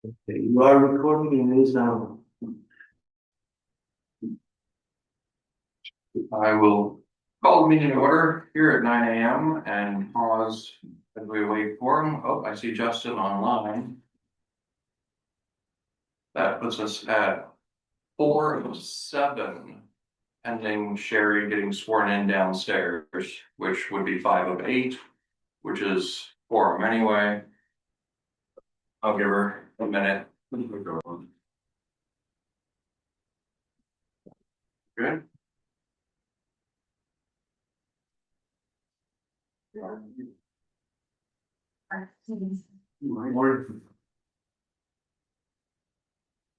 Okay, you are recording in this now. I will call the meeting to order here at 9 a.m. and pause as we wait for him. Oh, I see Justin online. That puts us at 4 of 7, pending Sherry getting sworn in downstairs, which would be 5 of 8, which is quorum anyway. I'll give her a minute. Good.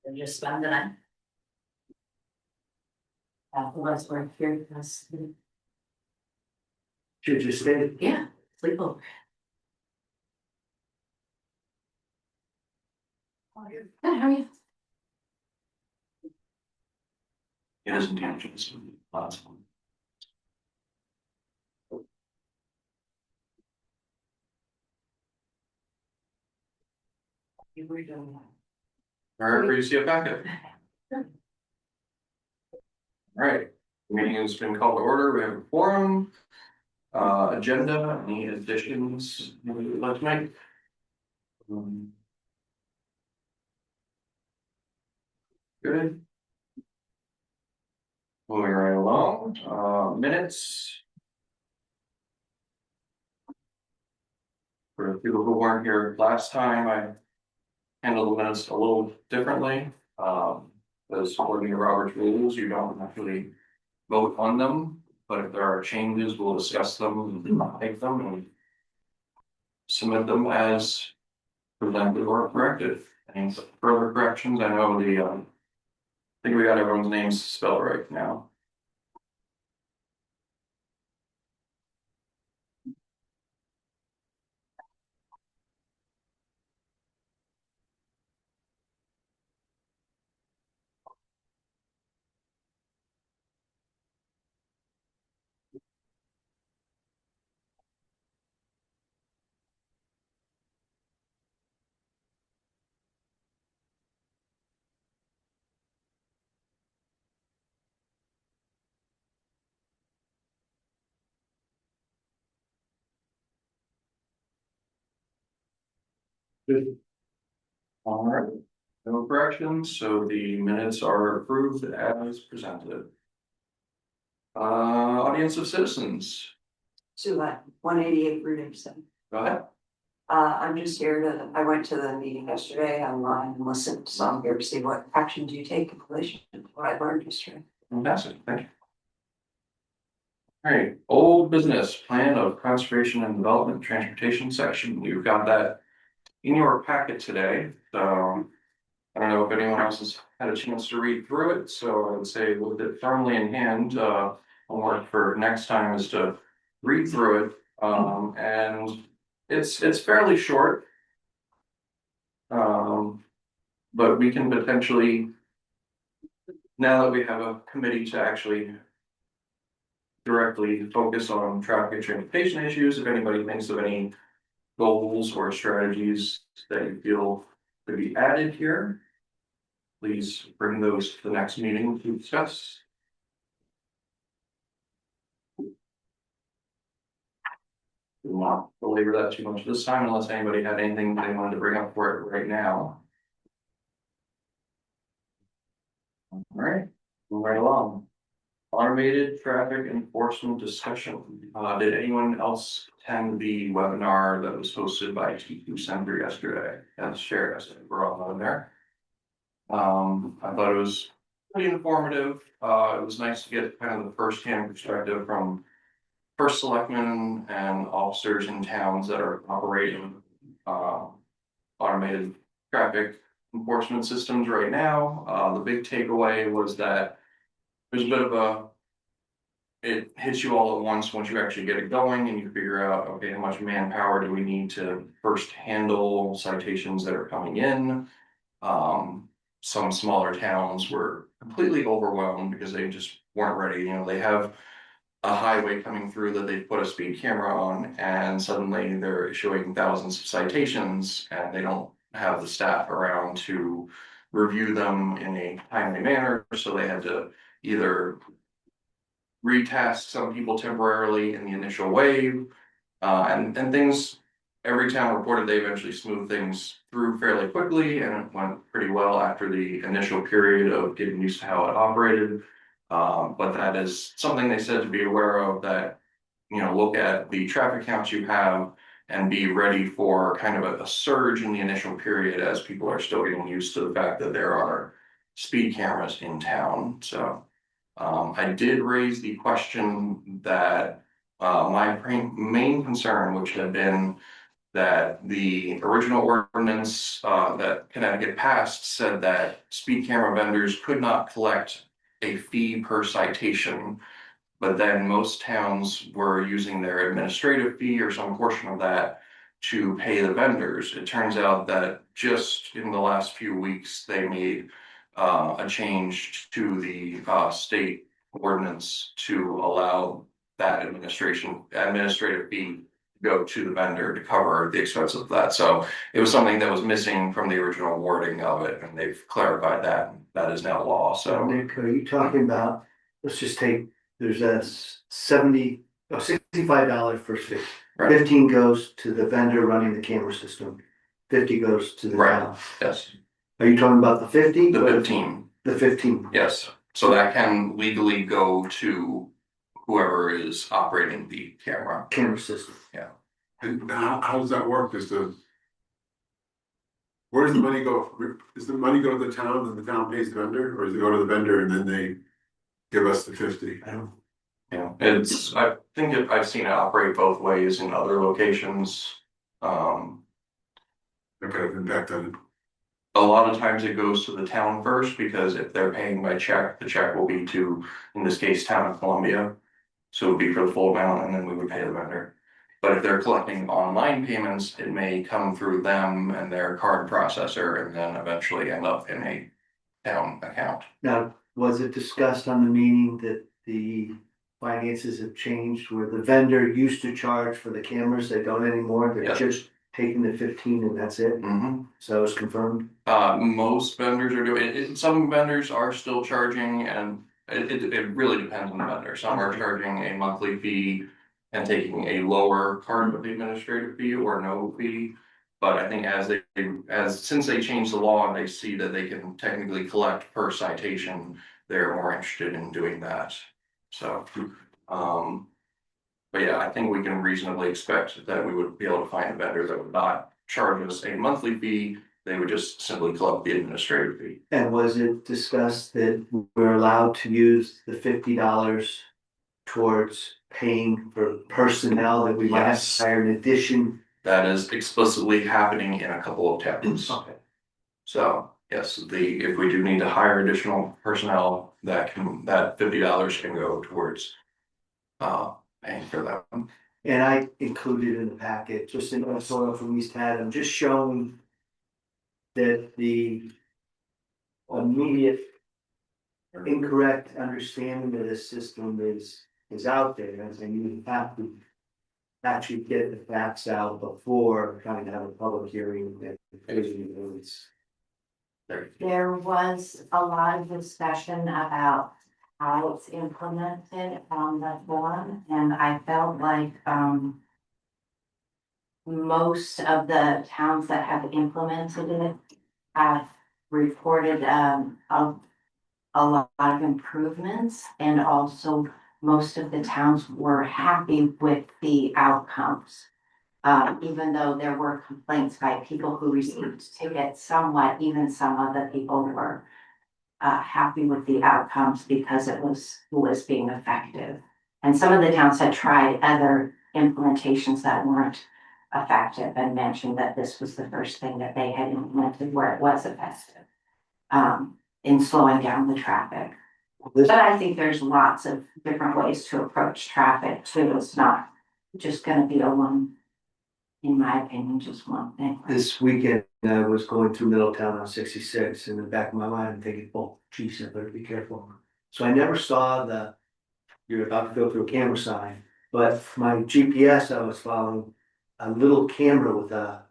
And just spend the night. Unless we're here, because, Should you stay? yeah, sleep over. Good, how are you? It is intentions. Lots. You were doing All right, for you to see a packet. that. All right, meeting has been called to order. We have a quorum. Agenda, any additions you would like to make? Good. Moving right along, minutes. For the people who weren't here last time, I handled the minutes a little differently. As according to Robert's rules, you don't actually vote on them, but if there are changes, we'll discuss them and take them and submit them as presented or corrected. Any further corrections? I know I think we got everyone's names spelled right now. Good. All right, no corrections, so the minutes are approved as presented. Audience of citizens, Sue, 188 Route 87. go ahead. I'm just here I went to the meeting yesterday online and listened, so I'm here to see what actions you take in relation to what I learned yesterday. Fantastic, thank you. All right, old business, plan of conservation and development transportation section, you've got that in your packet today, so. I don't know if anyone else has had a chance to read through it, so I would say with it firmly in hand, homework for next time is to read through it. And it's fairly short. But we can potentially, now that we have a committee to actually directly focus on traffic and transportation issues, if anybody thinks of any goals or strategies that you feel could be added here, please bring those to the next meeting to discuss. We won't belabor that too much this time unless anybody had anything they wanted to bring up for it right now. All right, moving right along. Automated traffic enforcement discussion. Did anyone else attend the webinar that was hosted by T2 Center yesterday? As shared, I said we're all on there. I thought it was pretty informative. It was nice to get kind of the first-hand perspective from first selectmen and officers in towns that are operating automated traffic enforcement systems right now. The big takeaway was that there's a bit of it hits you all at once you actually get it going and you figure out, okay, how much manpower do we need to first handle citations that are coming in. Some smaller towns were completely overwhelmed because they just weren't ready. You know, they have a highway coming through that they put a speed camera on, and suddenly they're issuing thousands of citations and they don't have the staff around to review them in a timely manner, so they had to either retask some people temporarily in the initial wave, and things, every town reported they eventually smoothed things through fairly quickly, and it went pretty well after the initial period of getting used to how it operated. But that is something they said to be aware of, that, look at the traffic counts you have and be ready for kind of a surge in the initial period as people are still getting used to the fact that there are speed cameras in town. So I did raise the question that my main concern, which had been that the original ordinance that Connecticut passed, said that speed camera vendors could not collect a fee per citation. But then most towns were using their administrative fee or some portion of that to pay the vendors. It turns out that just in the last few weeks, they made a change to the state ordinance to allow that administrative fee go to the vendor to cover the expense of that. So it was something that was missing from the original wording of it, and they've clarified that. That is now law, so. Nick, are you talking about, let's just take, there's a $65 first fee. Right. 15 goes to the vendor running the camera system. 50 goes to the Right. town. Yes, Are you talking about the 50? the 15, The 15. yes. So that can legally go to whoever is operating the camera. Camera system. And how does that work? Where does the money go? Does the money go to the town and the town pays the vendor, or does it go to the vendor and then they give us the 50? I don't. I think I've seen it operate both ways in other locations. That kind of impact on it. A lot of times it goes to the town first, because if they're paying by check, the check will be to, in this case, Town of Columbia. So it would be for the full amount, and then we would pay the vendor. But if they're collecting online payments, it may come through them and their card processor, and then eventually end up in a town account. Now, was it discussed on the meeting that the finances have changed where the vendor used to charge for the cameras, they don't anymore? They're Yes. just taking the 15 and that's it? So it's confirmed? Most vendors are doing it. Some vendors are still charging, and it really depends on the vendor. Some are charging a monthly fee and taking a lower part of the administrative fee or no fee. But I think since they changed the law and they see that they can technically collect per citation, they're more interested in doing that. So, but yeah, I think we can reasonably expect that we would be able to find a vendor that would not charge us a monthly fee. They would just simply collect the administrative fee. And was it discussed that we're allowed to use the $50 towards paying for personnel that we might have Yes. to hire in addition? That is explicitly happening in a couple of towns. Okay. So yes, if we do need to hire additional personnel, that $50 can go towards paying for them. And I included in the packet, just in the soil from East Haddam, just showing that the immediate incorrect understanding of this system is out there, and you have to actually get the facts out before trying to have a public hearing that it's. There was a lot of discussion about how it's implemented on the form, and I felt like, most of the towns that have implemented it have reported, a lot of improvements, and also most of the towns were happy with the outcomes. Even though there were complaints by people who received tickets, even some of the people were happy with the outcomes because it was being effective. And some of the towns had tried other implementations that weren't effective and mentioned that this was the first thing that they had implemented where it was effective in slowing down the traffic. But I think there's lots of different ways to approach traffic too. It's not just gonna be in my opinion, just one thing. This weekend, I was going through Middletown on 66, in the back of my mind, I'm thinking, oh, geez, I better be careful. So I never saw you're about to go through a camera sign, but my GPS, I was following a little camera with a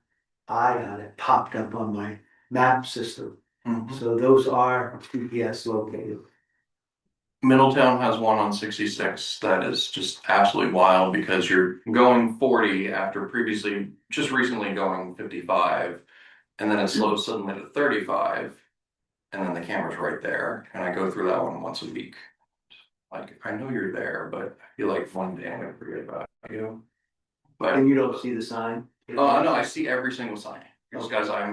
eye on it popped up on my map system. Mhm. So those are GPS located. Middletown has one on 66 that is just absolutely wild because you're going 40 after previously, just recently going 55, and then it slows suddenly to 35, and then the camera's right there, and I go through that one once a week. Like, I know you're there, but I feel like one day I'm gonna forget about you. But And you don't see the sign? no, I see every single sign. Just guys, I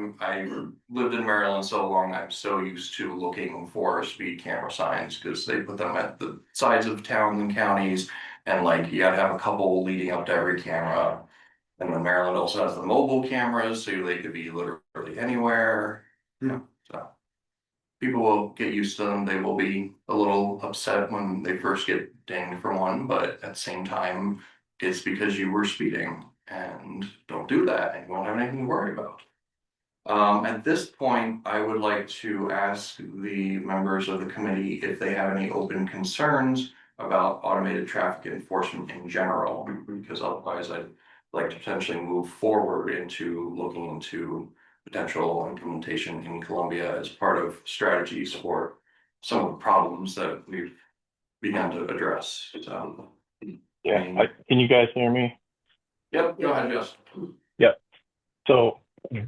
lived in Maryland so long, I'm so used to looking for speed camera signs because they put them at the sides of towns and counties. And like you gotta have a couple leading up to every camera. And then Maryland also has the mobile cameras, so they could be literally anywhere. Yeah. So people will get used to them. They will be a little upset when they first get dinged for one, but at the same time, it's because you were speeding and don't do that and you won't have anything to worry about. At this point, I would like to ask the members of the committee if they have any open concerns about automated traffic enforcement in general, because otherwise I'd like to potentially move forward into looking into potential implementation in Columbia as part of strategies for some of the problems that we've begun to address. So, Yeah, can you guys hear me? yep, go ahead, Justin. Yep. So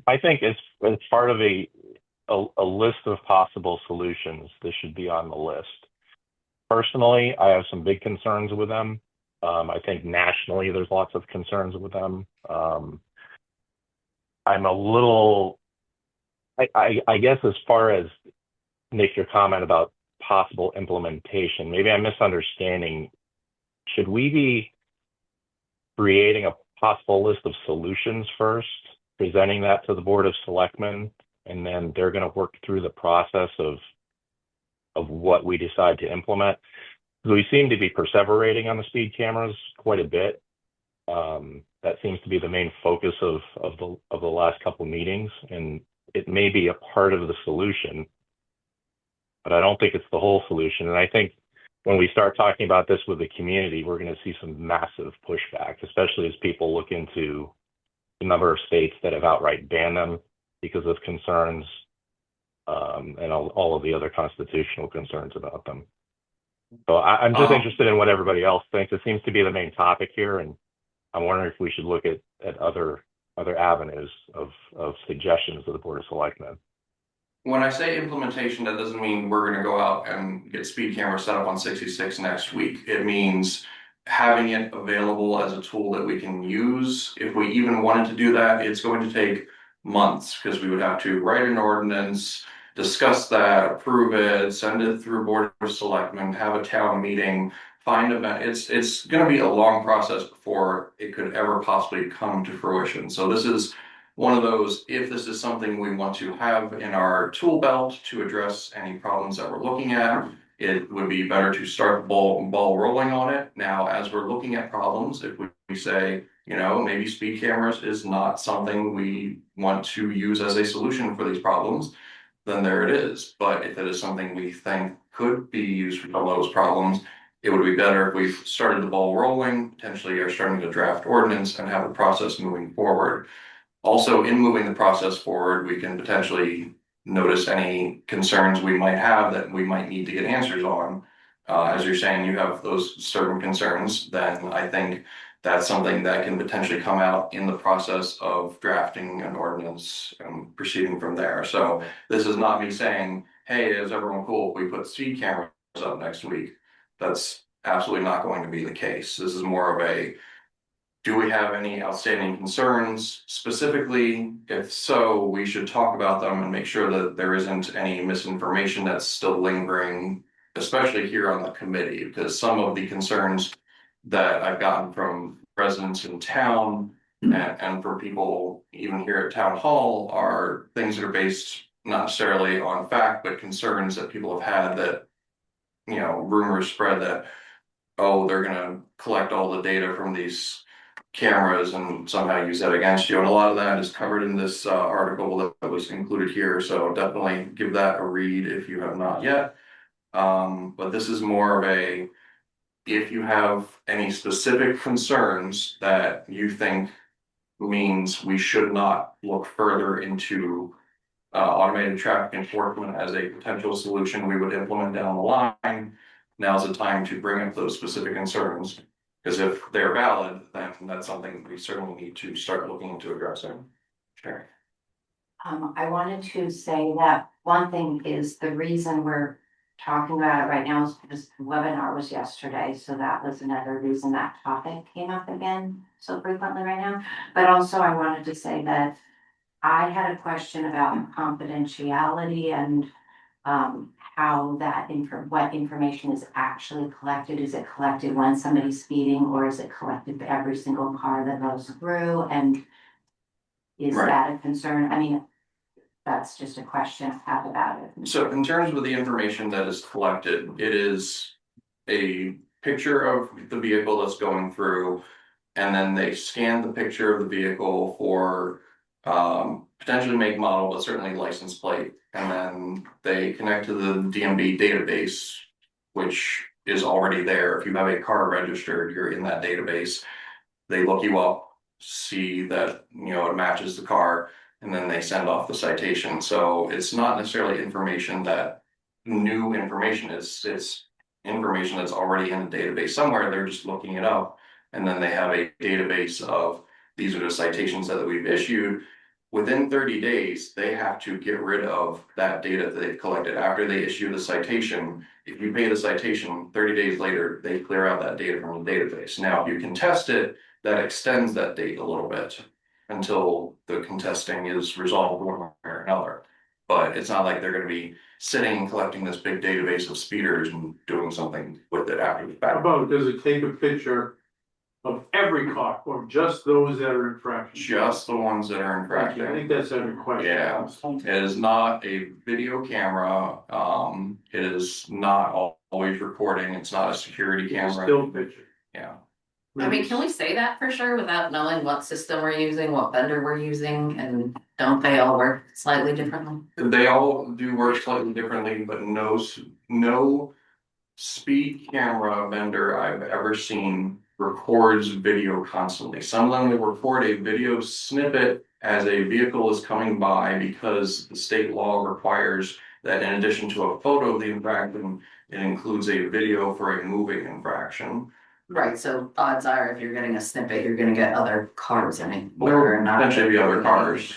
I think as part of a list of possible solutions, this should be on the list. Personally, I have some big concerns with them. I think nationally there's lots of concerns with them. I'm a little, I guess as far as Nick, your comment about possible implementation, maybe I'm misunderstanding. Should we be creating a possible list of solutions first, presenting that to the Board of Selectmen, and then they're going to work through the process of what we decide to implement? Because we seem to be perseverating on the speed cameras quite a bit. That seems to be the main focus of the last couple of meetings, and it may be a part of the solution, but I don't think it's the whole solution. And I think when we start talking about this with the community, we're going to see some massive pushback, especially as people look into the number of states that have outright banned them because of concerns, and all of the other constitutional concerns about them. So I'm just interested in what everybody else thinks. It seems to be the main topic here, and I'm wondering if we should look at other avenues of suggestions to the Board of Selectmen. When I say implementation, that doesn't mean we're gonna go out and get speed cameras set up on 66 next week. It means having it available as a tool that we can use. If we even wanted to do that, it's going to take months because we would have to write an ordinance, discuss that, approve it, send it through Board of Selectmen, have a town meeting, find event. It's gonna be a long process before it could ever possibly come to fruition. So this is one of those, if this is something we want to have in our tool belt to address any problems that we're looking at, it would be better to start the ball rolling on it. Now, as we're looking at problems, if we say, you know, maybe speed cameras is not something we want to use as a solution for these problems, then there it is. But if it is something we think could be used for those problems, it would be better if we started the ball rolling, potentially are starting to draft ordinance and have the process moving forward. Also, in moving the process forward, we can potentially notice any concerns we might have that we might need to get answers on. As you're saying, you have those certain concerns, then I think that's something that can potentially come out in the process of drafting an ordinance and proceeding from there. So this is not me saying, hey, is everyone cool if we put speed cameras up next week? That's absolutely not going to be the case. This is more of a, do we have any outstanding concerns specifically? If so, we should talk about them and make sure that there isn't any misinformation that's still lingering, especially here on the committee, because some of the concerns that I've gotten from residents in town and for people even here at town hall are things that are based not necessarily on fact, but concerns that people have had that, you know, rumors spread that, oh, they're gonna collect all the data from these cameras and somehow use that against you. And a lot of that is covered in this article that was included here. So definitely give that a read if you have not yet. But this is more of a, if you have any specific concerns that you think means we should not look further into automated traffic enforcement as a potential solution we would implement down the line. Now's the time to bring up those specific concerns, because if they're valid, then that's something we certainly need to start looking into addressing. Sure. I wanted to say that one thing is the reason we're talking about it right now is because the webinar was yesterday, so that was another reason that topic came up again so frequently right now. But also I wanted to say that I had a question about confidentiality and how that what information is actually collected. Is it collected when somebody's speeding, or is it collected for every single car that goes through? And is Right. that a concern? I mean, that's just a question I have about it. So in terms of the information that is collected, it is a picture of the vehicle that's going through, and then they scan the picture of the vehicle for potentially make, model, but certainly license plate, and then they connect to the DMV database, which is already there. If you have a car registered, you're in that database. They look you up, see that it matches the car, and then they send off the citation. So it's not necessarily information that new information is. It's information that's already in the database somewhere. They're just looking it up, and then they have a database of these are the citations that we've issued. Within 30 days, they have to get rid of that data that they've collected. After they issue the citation, if you pay the citation, 30 days later, they clear out that data from the database. Now, if you contest it, that extends that date a little bit until the contesting is resolved one way or another. But it's not like they're going to be sitting and collecting this big database of speeders and doing something with it after the How fact. about, does it take a picture of every car or just those that are infractions? Just the ones that are I infracting. think that's a question. Yeah. It is not a video camera. It is not always recording. It's not a security It's a camera. still picture. Yeah. I mean, can we say that for sure without knowing what system we're using, what vendor we're using, and don't they all work slightly differently? They all do work slightly differently, but no speed camera vendor I've ever seen records video constantly. Some of them will record a video snippet as a vehicle is coming by, because the state law requires that in addition to a photo of the infraction, it includes a video for a moving infraction. Right, so odds are if you're getting a snippet, you're gonna get other cars in it. There will or not. potentially be other cars.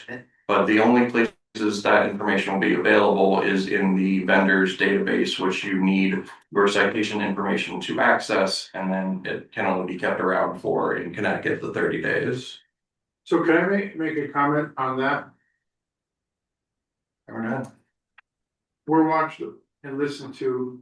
But the only places that information will be available is in the vendor's database, which you need your citation information to access, and then it can only be kept around for, in Connecticut, the 30 days. So can I make a comment on that? We're watched and listened to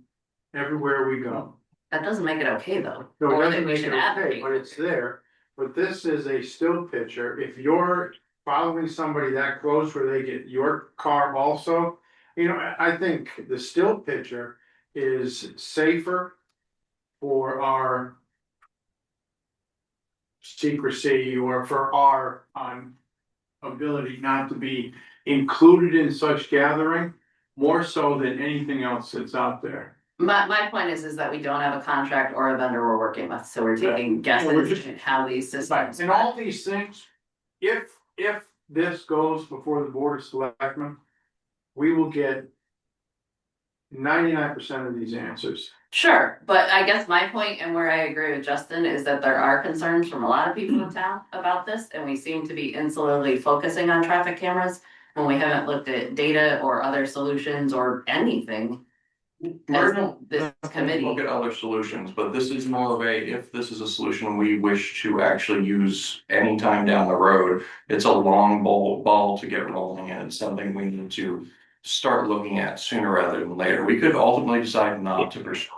everywhere we go. That doesn't make it okay though. No, Or it that doesn't we make it should okay, advocate. but it's there. But this is a still picture. If you're following somebody that close where they get your car also, I think the still picture is safer for our secrecy or for our ability not to be included in such gathering, more so than anything else that's out there. My point is that we don't have a contract or a vendor we're working with, so we're taking we're guesses just- at how these systems. And all these things, if this goes before the board of selectmen, we will get 99% of these answers. Sure, but I guess my point and where I agree with Justin is that there are concerns from a lot of people in town about this, and we seem to be insularly focusing on traffic cameras when we haven't looked at data or other solutions or anything. As this committee. Look at other solutions, but this is more of a, if this is a solution we wish to actually use anytime down the road, it's a long ball to get rolling, and it's something we need to start looking at sooner rather than later. We could ultimately decide not to pursue.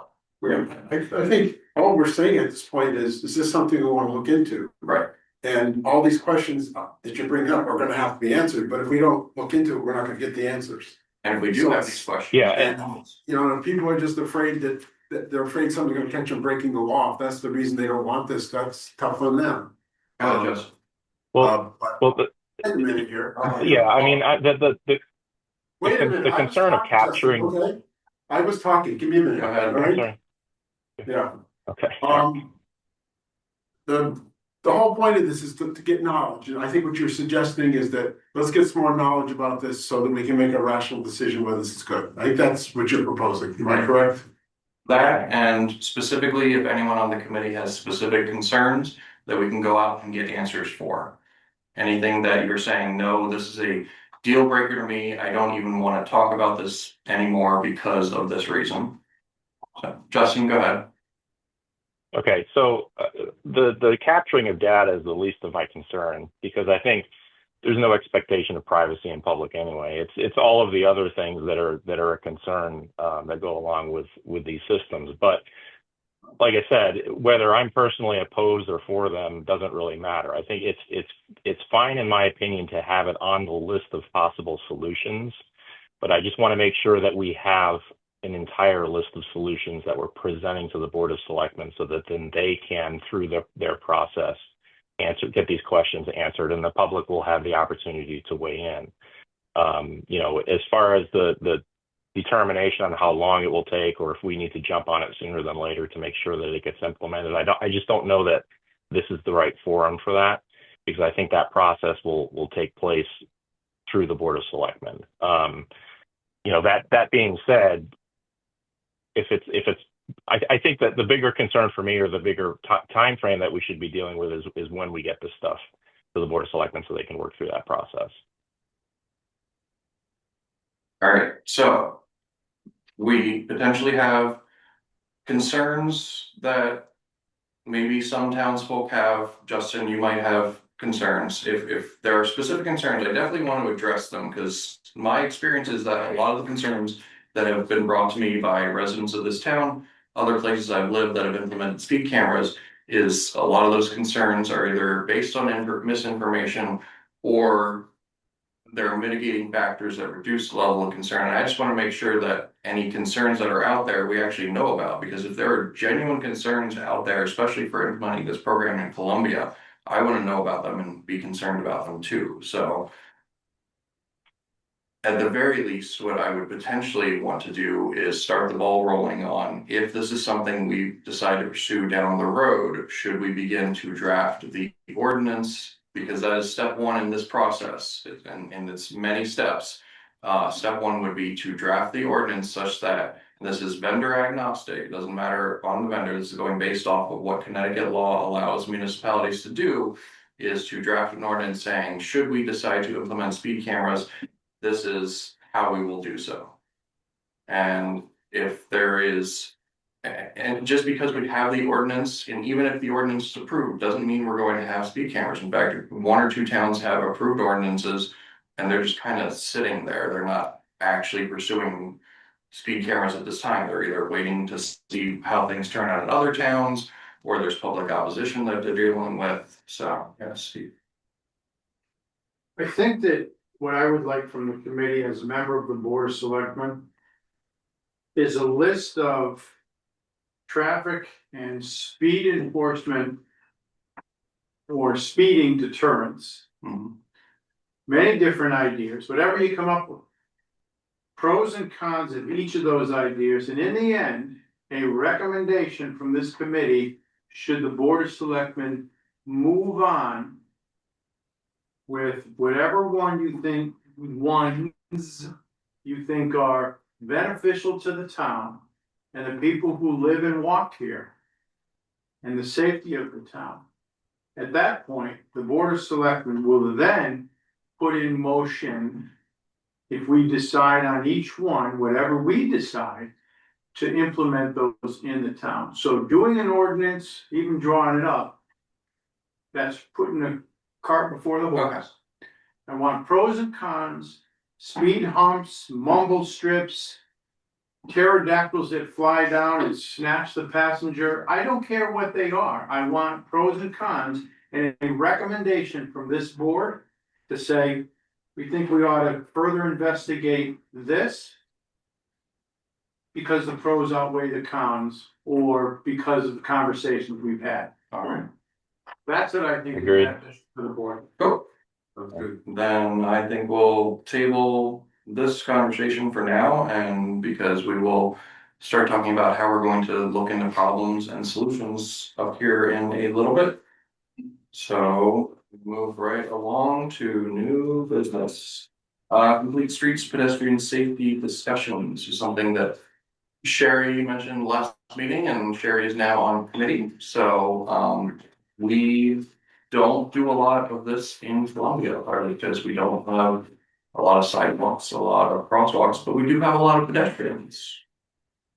Yeah, I think all we're saying at this point is this something we want to look into? Right. And all these questions that you bring up are gonna have to be answered, but if we don't look into it, we're not gonna get the answers. And if we do have these questions. Yeah. And, if people are just afraid that they're afraid somebody's gonna catch them breaking the law, if that's the reason they don't want this, that's tough on them. Just Well, But well, wait a minute here. yeah, I mean, Wait a minute. the I was concern of talking, Justin, capturing- okay? I was talking, give me a minute, Go ahead. all right? sorry. Yeah, Okay. the The whole point of this is to get knowledge, and I think what you're suggesting is that let's get some more knowledge about this so that we can make a rational decision whether this is good. I think that's what you're proposing, am I correct? That, and specifically if anyone on the committee has specific concerns, that we can go out and get answers for. Anything that you're saying, no, this is a deal breaker to me, I don't even want to talk about this anymore because of this reason. So, Justin, go ahead. Okay, so the capturing of data is the least of my concern because I think there's no expectation of privacy in public anyway. It's all of the other things that are a concern that go along with these systems. But like I said, whether I'm personally opposed or for them doesn't really matter. I think it's fine in my opinion to have it on the list of possible solutions, but I just want to make sure that we have an entire list of solutions that we're presenting to the Board of Selectmen so that then they can, through their process, get these questions answered, and the public will have the opportunity to weigh in. As far as the determination on how long it will take, or if we need to jump on it sooner than later to make sure that it gets implemented, I just don't know that this is the right forum for that, because I think that process will take place through the Board of Selectmen. That being said, I think that the bigger concern for me, or the bigger time frame that we should be dealing with, is when we get this stuff to the Board of Selectmen so they can work through that process. All right, so we potentially have concerns that maybe some townsfolk have. Justin, you might have concerns. If there are specific concerns, I definitely want to address them, because my experience is that a lot of the concerns that have been brought to me by residents of this town, other places I've lived that have implemented speed cameras, is a lot of those concerns are either based on misinformation, or there are mitigating factors that reduce the level of concern. And I just want to make sure that any concerns that are out there, we actually know about, because if there are genuine concerns out there, especially for implementing this program in Columbia, I want to know about them and be concerned about them too. So at the very least, what I would potentially want to do is start the ball rolling on, if this is something we decide to pursue down the road, should we begin to draft the ordinance? Because that is step one in this process, and it's many steps. Step one would be to draft the ordinance such that, and this is vendor agnostic, it doesn't matter on the vendor, this is going based off of what Connecticut law allows municipalities to do, is to draft an ordinance saying, should we decide to implement speed cameras, this is how we will do so. And if there is, and just because we have the ordinance, and even if the ordinance is approved, doesn't mean we're going to have speed cameras. In fact, 1 or 2 towns have approved ordinances, and they're just kind of sitting there. They're not actually pursuing speed cameras at this time. They're either waiting to see how things turn out in other towns, or there's public opposition that they're dealing with. So, yeah, Steve. I think that what I would like from the committee as a member of the Board of Selectmen is a list of traffic and speed enforcement or speeding deterrents. Many different ideas, whatever you come up with. Pros and cons of each of those ideas, and in the end, a recommendation from this committee, should the Board of Selectmen move on with whatever ones you think are beneficial to the town and the people who live and walk here and the safety of the town. At that point, the Board of Selectmen will then put in motion, if we decide on each one, whatever we decide, to implement those in the town. So doing an ordinance, even drawing it up, that's putting the cart before the horse. I want pros and cons, speed humps, mumble strips, pterodactyls that fly down and snatch the passenger. I don't care what they are. I want pros and cons and a recommendation from this board to say, we think we ought to further investigate this because the pros outweigh the cons, or because of the conversations we've had. All right. That's what I think is Agreed. beneficial for the board. Cool. Sounds good. Then I think we'll table this conversation for now, and because we will start talking about how we're going to look into problems and solutions up here in a little bit. So move right along to new business. Complete streets pedestrian safety discussion. This is something that Sherry mentioned last meeting, and Sherry is now on committee. So we don't do a lot of this in Columbia, partly because we don't have a lot of sidewalks, a lot of crosswalks, but we do have a lot of pedestrians.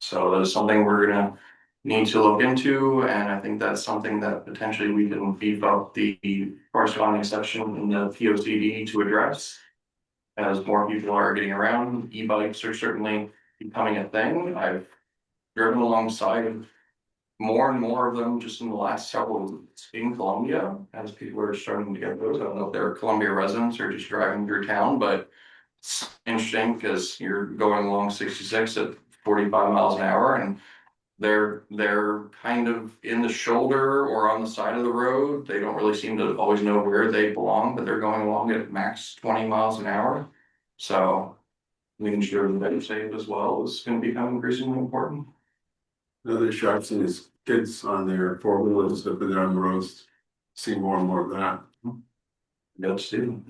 So that is something we're gonna need to look into, and I think that's something that potentially we can beef up the corresponding section in the P O C D to address. As more people are getting around, e-bikes are certainly becoming a thing. I've driven alongside of more and more of them just in the last several weeks in Columbia, as people are starting to get those. I don't know if they're Columbia residents or just driving through town, but it's interesting because you're going along 66 at 45 miles an hour, and they're kind of in the shoulder or on the side of the road. They don't really seem to always know where they belong, but they're going along at max 20 miles an hour. So making sure that they're safe as well is going to become increasingly important. Another issue I've seen is kids on their four-wheelers up and down on the roads. See more and more of that, That's too.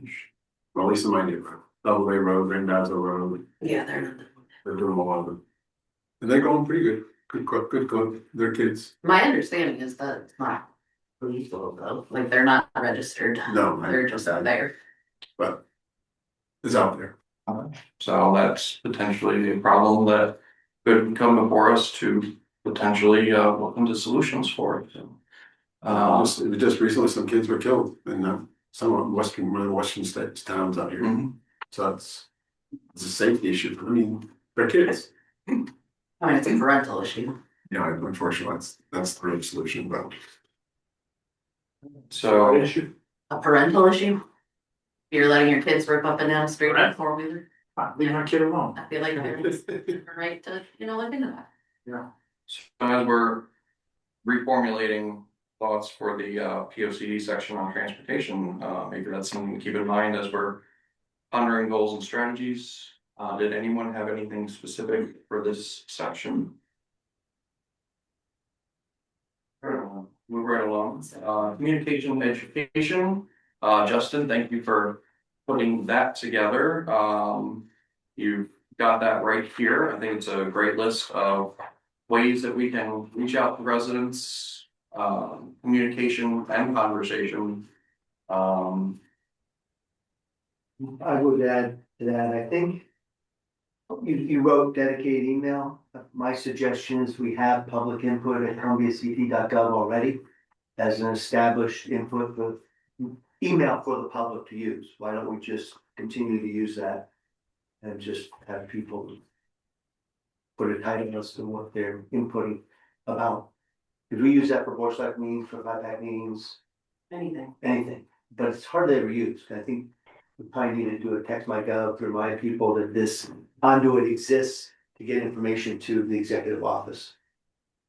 well, at least in my neighborhood, Double Road, Randazzo Road, Yeah, they're not. they're doing a lot of them. And they're going pretty good, good, they're kids. My understanding is that it's not legal though, like they're not registered. No, I- They're just there. But it's out there. So that's potentially a problem that could come before us to potentially look into solutions for it. Just recently, some kids were killed in some of one of the western states, towns out here. Mhm. So it's a safety issue. I mean, they're kids. I mean, it's a parental issue. Yeah, unfortunately, that's the real solution, but. So A parental issue? You're letting your kids rip up and down the street on a four-wheeler? Leave my kid alone. I feel like parents have a right to, look into that. as we're reformulating thoughts for the P O C D section on transportation, maybe that's something to keep in mind as we're pondering goals and strategies. Did anyone have anything specific for this section? Move right along. Communication and education. Justin, thank you for putting that together. You've got that right here. I think it's a great list of ways that we can reach out to residents, communication and conversation. I would add to that, I think. You wrote dedicated email. My suggestion is we have public input at columbiact.gov already. As an established input for email for the public to use. Why don't we just continue to use that? And just have people put a title as to what they're inputting about. If we use that for board select meetings, for buyback meetings, anything, but it's hardly ever used. I think we probably need to do a text my gov to remind people that this conduit exists to get information to the executive office.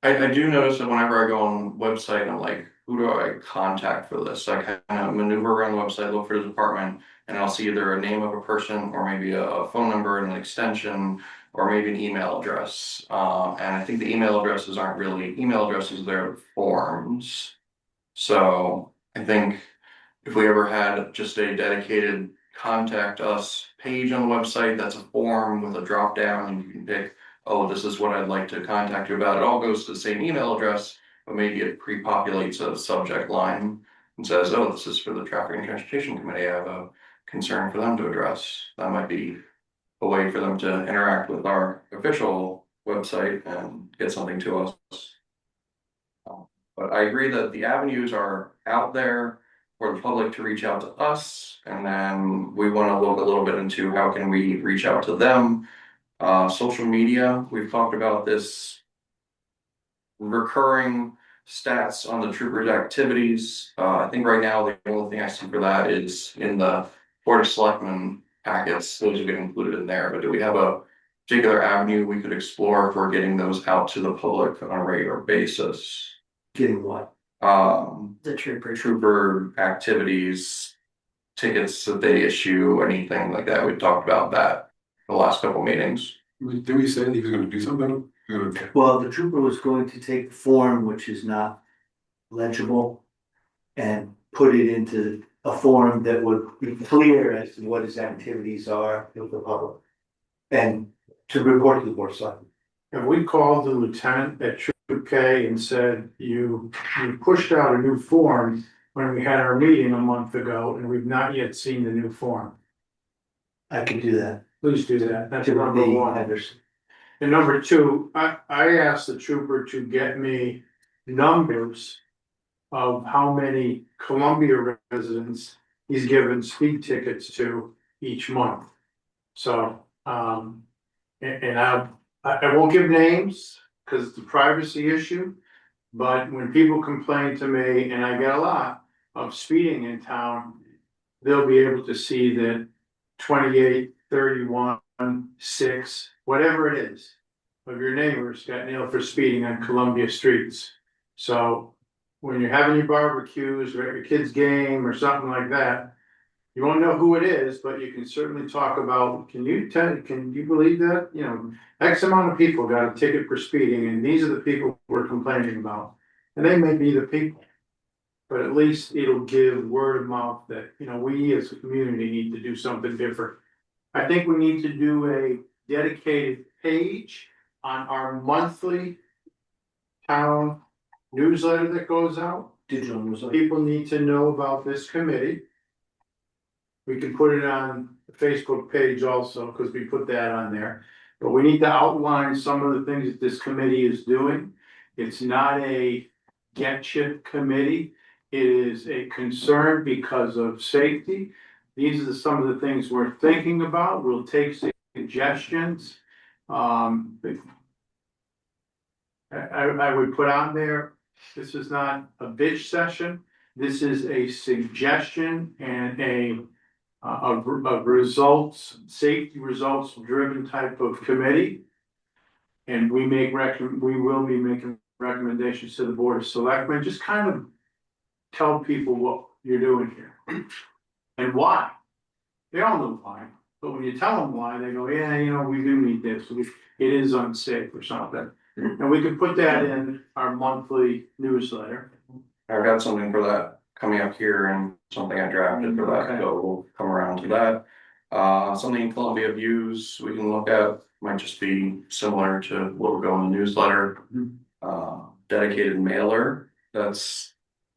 I do notice that whenever I go on website, I'm like, who do I contact for this? I kind of maneuver around the website, look for the department, and I'll see either a name of a person or maybe a phone number and an extension or maybe an email address. And I think the email addresses aren't really email addresses, they're forms. So I think if we ever had just a dedicated contact us page on the website, that's a form with a drop down and you can pick, oh, this is what I'd like to contact you about. It all goes to the same email address, but maybe it pre-populates a subject line and says, oh, this is for the Traffic and Transportation Committee. I have a concern for them to address. That might be a way for them to interact with our official website and get something to us. But I agree that the avenues are out there for the public to reach out to us, and then we want to look a little bit into how can we reach out to them. Social media, we've talked about this recurring stats on the troopers' activities. I think right now the only thing I see for that is in the Board of Selectmen packets. Those have been included in there, but do we have a particular avenue we could explore for getting those out to the public on a regular basis? Getting what? The Trooper activities, tickets that they issue, anything like that. We talked about that the last couple meetings. Did we say that he was gonna do something? Well, the trooper was going to take the form, which is not legible, and put it into a form that would be clear as to what his activities are with the public. And to report to the board of selectmen. And we called the lieutenant at Troop K and said, you pushed out a new form when we had our meeting a month ago, and we've not yet seen the new form. I could do that. Please do that, that's number Timothy one. Henderson. And number two, I asked the trooper to get me numbers of how many Columbia residents he's given speed tickets to each month. So, and I won't give names, cause it's a privacy issue. But when people complain to me, and I get a lot of speeding in town, they'll be able to see that 28, 31, 6, whatever it is, of your neighbors got nailed for speeding on Columbia streets. So when you're having your barbecues or at your kid's game or something like that, you won't know who it is, but you can certainly talk about, can you believe that? You know, X amount of people got a ticket for speeding, and these are the people we're complaining about. And they may be the people, but at least it'll give word of mouth that, you know, we as a community need to do something different. I think we need to do a dedicated page on our monthly town newsletter that goes out. Digital newsletter. People need to know about this committee. We can put it on the Facebook page also, because we put that on there. But we need to outline some of the things that this committee is doing. It's not a get shit committee. It is a concern because of safety. These are some of the things we're thinking about. We'll take suggestions. I would put on there, this is not a bitch session. This is a suggestion and a results, safety results driven type of committee. And we will be making recommendations to the Board of Selectmen, just kind of tell people what you're doing here. And why. They all know why, but when you tell them why, they go, yeah, you know, we do need this, it is unsafe or something. And we can put that in our monthly newsletter. I've got something for that coming up here and something I drafted for that, Okay. so we'll come around to that. Something Columbia views we can look at, might just be similar to what we're going in the newsletter. Dedicated mailer, that's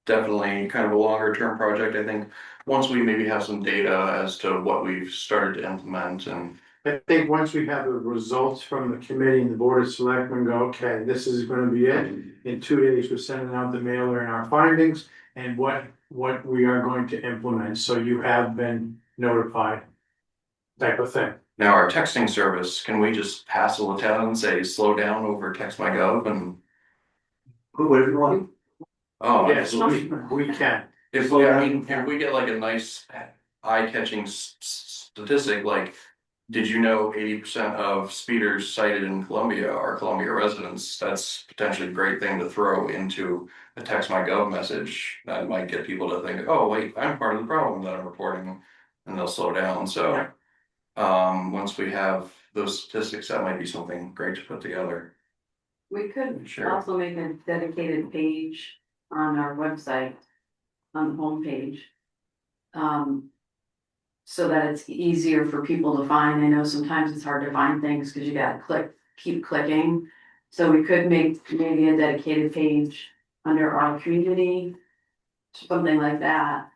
definitely kind of a longer term project, I think. Once we maybe have some data as to what we've started to implement, and I think once we have the results from the committee and the Board of Selectmen go, okay, this is gonna be it. In 2 days, we're sending out the mailer and our findings and what we are going to implement, so you have been notified. Type of thing. now our texting service, can we just hassle the town and say, slow down over text my gov and, Whatever you want. oh, Yes, absolutely. we can. If we get like a nice eye-catching statistic, like, did you know 80% of speeders cited in Columbia are Columbia residents? That's potentially a great thing to throw into a text my gov message that might get people to think, oh, wait, I'm part of the problem that I'm reporting, and they'll slow down, so. Once we have those statistics, that might be something great to put together. We could Sure. also make a dedicated page on our website, on the homepage. So that it's easier for people to find. I know sometimes it's hard to find things because you gotta keep clicking. So we could make maybe a dedicated page under our community, something like that.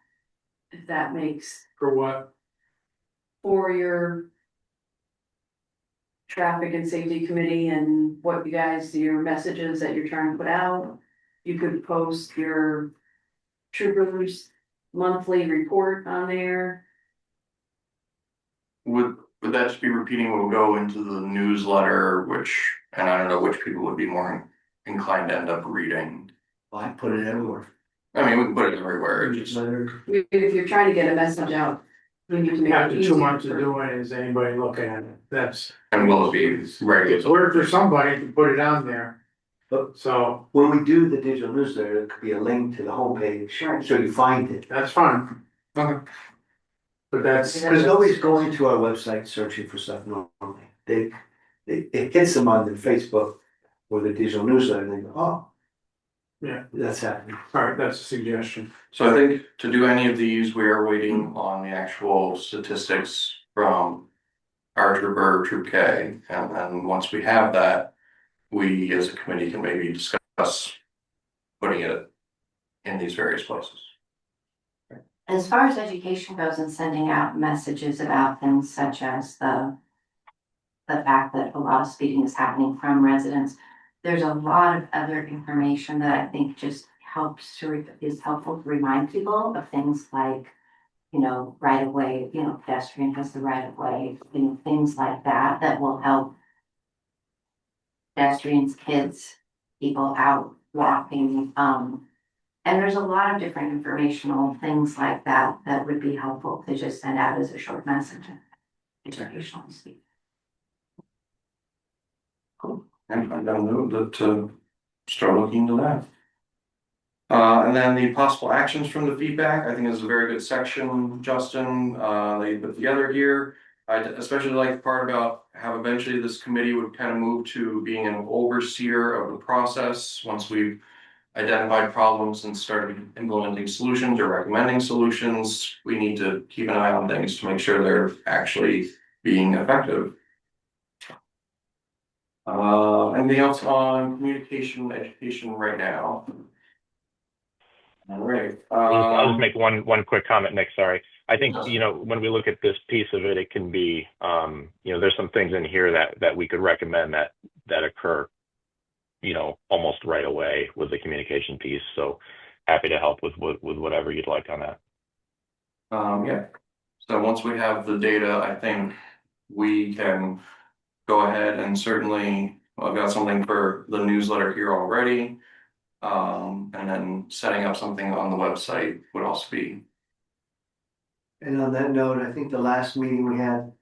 If that makes, For what? for your traffic and safety committee and what you guys, your messages that you're trying to put out. You could post your troopers monthly report on there. Would that just be repeating what will go into the newsletter, which, and I don't know which people would be more inclined to end up reading. I put it everywhere. I mean, we can put it everywhere, it just, Newsletter. If you're trying to get a message out, we need to make it After 2 easier months of for- doing it, is anybody looking at it? That's. and will it be ready? It's work for somebody to put it on there. But So when we do the digital newsletter, it could be a link to the homepage, Right. so you find it. that's fine. Okay. But that's. Because nobody's going to our website searching for stuff normally. It hits them on their Facebook or the digital newsletter, and they go, oh. Yeah, that's happening. all right, that's a suggestion. So I think to do any of these, we are waiting on the actual statistics from our trooper, Troop K, and then once we have that, we as a committee can maybe discuss putting it in these various places. As far as education goes and sending out messages about things such as the fact that a lot of speeding is happening from residents, there's a lot of other information that I think just is helpful to remind people of things like, right of way, pedestrian has the right of way, things like that, that will help pedestrians, kids, people out walking, and there's a lot of different informational things like that that would be helpful to just send out as a short message. Educational speak. Cool. And I'm gonna move that to start looking into that. And then the possible actions from the feedback, I think is a very good section, Justin, that you put together here. I especially like the part about how eventually this committee would kind of move to being an overseer of the process once we've identified problems and started implementing solutions or recommending solutions. We need to keep an eye on things to make sure they're actually being effective. Anything else on communication, education right now? All right. I'll just make one quick comment, Nick. Sorry. I think, when we look at this piece of it, it can be, there's some things in here that we could recommend that occur, almost right away with the communication piece. So happy to help with whatever you'd like on that. Yeah. So once we have the data, I think we can go ahead and certainly, I've got something for the newsletter here already. And then setting up something on the website would also be. And on that note, I think the last meeting we had,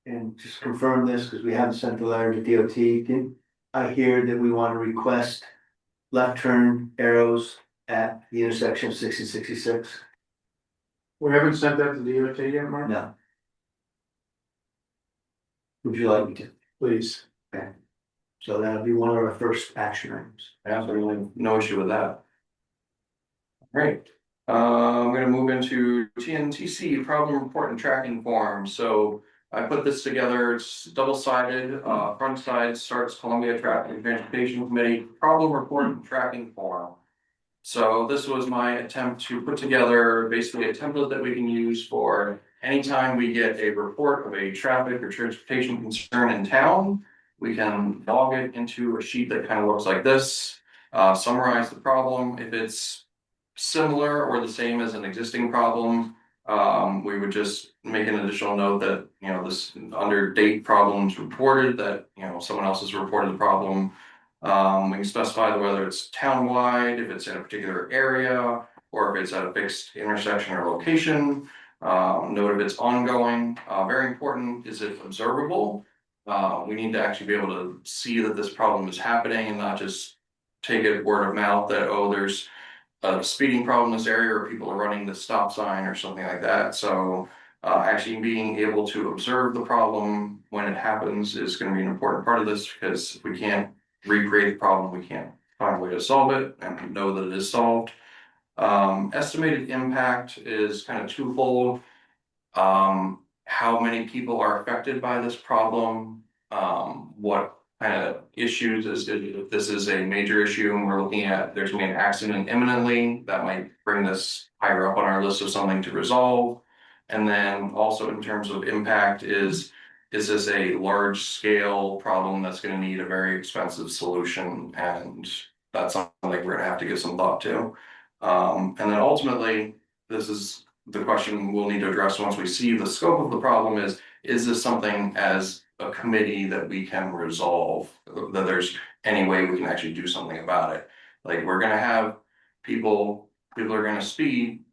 and just confirm this, because we haven't sent the letter to DOT, did I hear that we want to request left turn arrows at the intersection of 60 and 66? We haven't sent that to the DOT yet, Mark? No. Would you like me to? Please. Okay. So that'll be one of our first action items. Absolutely no issue with that. Great. I'm gonna move into TNTC, problem report and tracking form. So I put this together, it's double-sided, front side starts Columbia Traffic and Transportation Committee, problem report and tracking form. So this was my attempt to put together basically a template that we can use for anytime we get a report of a traffic or transportation concern in town. We can log it into a sheet that kind of looks like this, summarize the problem. If it's similar or the same as an existing problem, we would just make an additional note that, this under date problems reported that, someone else has reported the problem. We can specify whether it's townwide, if it's in a particular area, or if it's at a fixed intersection or location. Note if it's ongoing. Very important, is it observable? We need to actually be able to see that this problem is happening and not just take it word of mouth that, there's a speeding problem in this area or people are running the stop sign or something like that. So actually being able to observe the problem when it happens is going to be an important part of this, because if we can't recreate the problem, we can't find a way to solve it and know that it is solved. Estimated impact is kind of twofold. How many people are affected by this problem? What kind of issues if this is a major issue and we're looking at there's going to be an accident imminently, that might bring this higher up on our list of something to resolve. And then also in terms of impact, is this a large scale problem that's going to need a very expensive solution? And that's something we're going to have to give some thought to. And then ultimately, this is the question we'll need to address once we see the scope of the problem is this something as a committee that we can resolve, that there's any way we can actually do something about it? Like, we're gonna have people are gonna speed.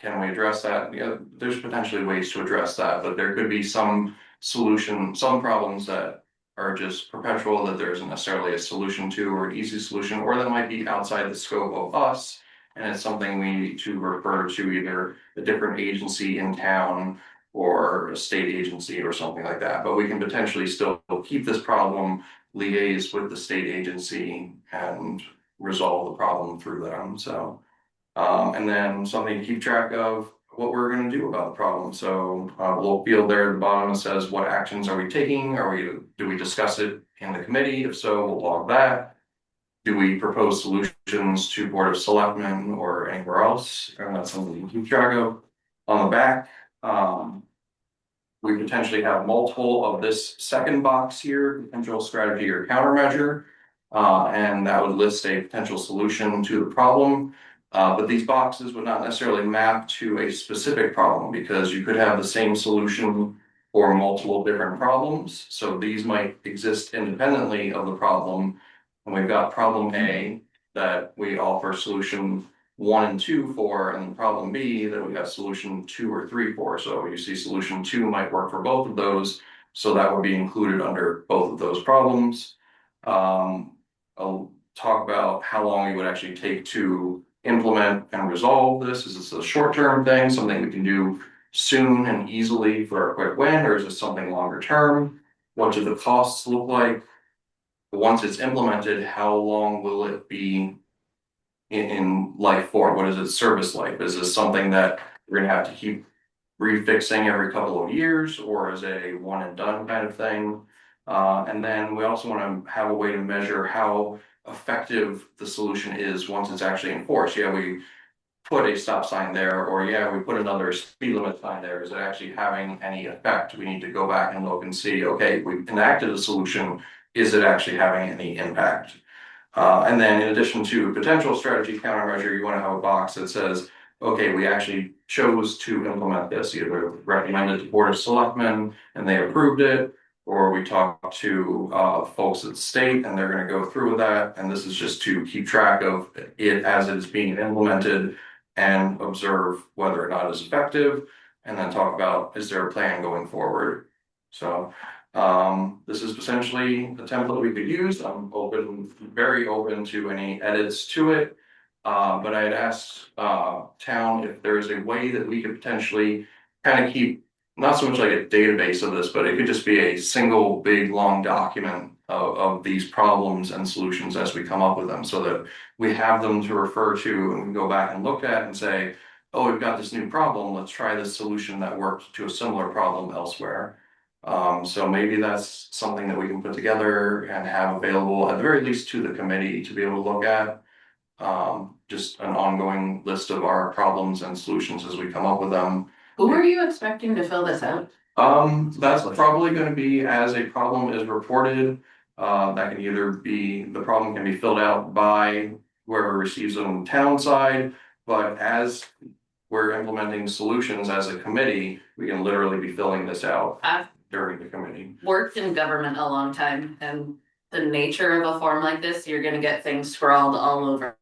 Can we address that? There's potentially ways to address that, but there could be some solution, some problems that are just perpetual that there isn't necessarily a solution to or an easy solution, or that might be outside the scope of us. And it's something we need to refer to either a different agency in town or a state agency or something like that. But we can potentially still keep this problem, liaise with the state agency, and resolve the problem through them, so. And then something to keep track of what we're gonna do about the problem, so, little field there at the bottom that says, what actions are we taking? Do we discuss it in the committee? If so, we'll log that. Do we propose solutions to Board of Selectmen or anywhere else? And that's something you can keep track of. On the back, we potentially have multiple of this second box here, potential strategy or countermeasure. And that would list a potential solution to the problem. But these boxes would not necessarily map to a specific problem because you could have the same solution for multiple different problems. So these might exist independently of the problem. And we've got problem A that we offer solution 1 and 2 for, and problem B that we have solution 2 or 3 for. So you see solution 2 might work for both of those. So that would be included under both of those problems. I'll talk about how long it would actually take to implement and resolve this. Is this a short-term thing, something we can do soon and easily for a quick win, or is this something longer term? What do the costs look like? Once it's implemented, how long will it be in life for? What is its service life? Is this something that we're gonna have to keep refixing every couple of years, or is it a one and done kind of thing? And then we also want to have a way to measure how effective the solution is once it's actually enforced. Yeah, we put a stop sign there, or yeah, we put another speed limit sign there. Is it actually having any effect? We need to go back and look and see, okay, we've enacted a solution. Is it actually having any impact? And then in addition to potential strategy countermeasure, you want to have a box that says, okay, we actually chose to implement this, either recommended to Board of Selectmen and they approved it, or we talked to folks at the state and they're going to go through with that. And this is just to keep track of it as it is being implemented and observe whether or not it's effective, and then talk about, is there a plan going forward? So this is essentially the template we could use. I'm very open to any edits to it. But I had asked town if there is a way that we could potentially kind of keep, not so much like a database of this, but it could just be a single big long document of these problems and solutions as we come up with them, so that we have them to refer to and we can go back and look at and say, oh, we've got this new problem, let's try this solution that worked to a similar problem elsewhere. So maybe that's something that we can put together and have available at the very least to the committee to be able to look at. Just an ongoing list of our problems and solutions as we come up with them. Who are you expecting to fill this out? That's probably going to be as a problem is reported. That can either be, the problem can be filled out by whoever receives it on the town side, but as we're implementing solutions as a committee, we can literally be filling this out I've during the committee. worked in government a long time, and the nature of a form like this, you're gonna get things scrawled all over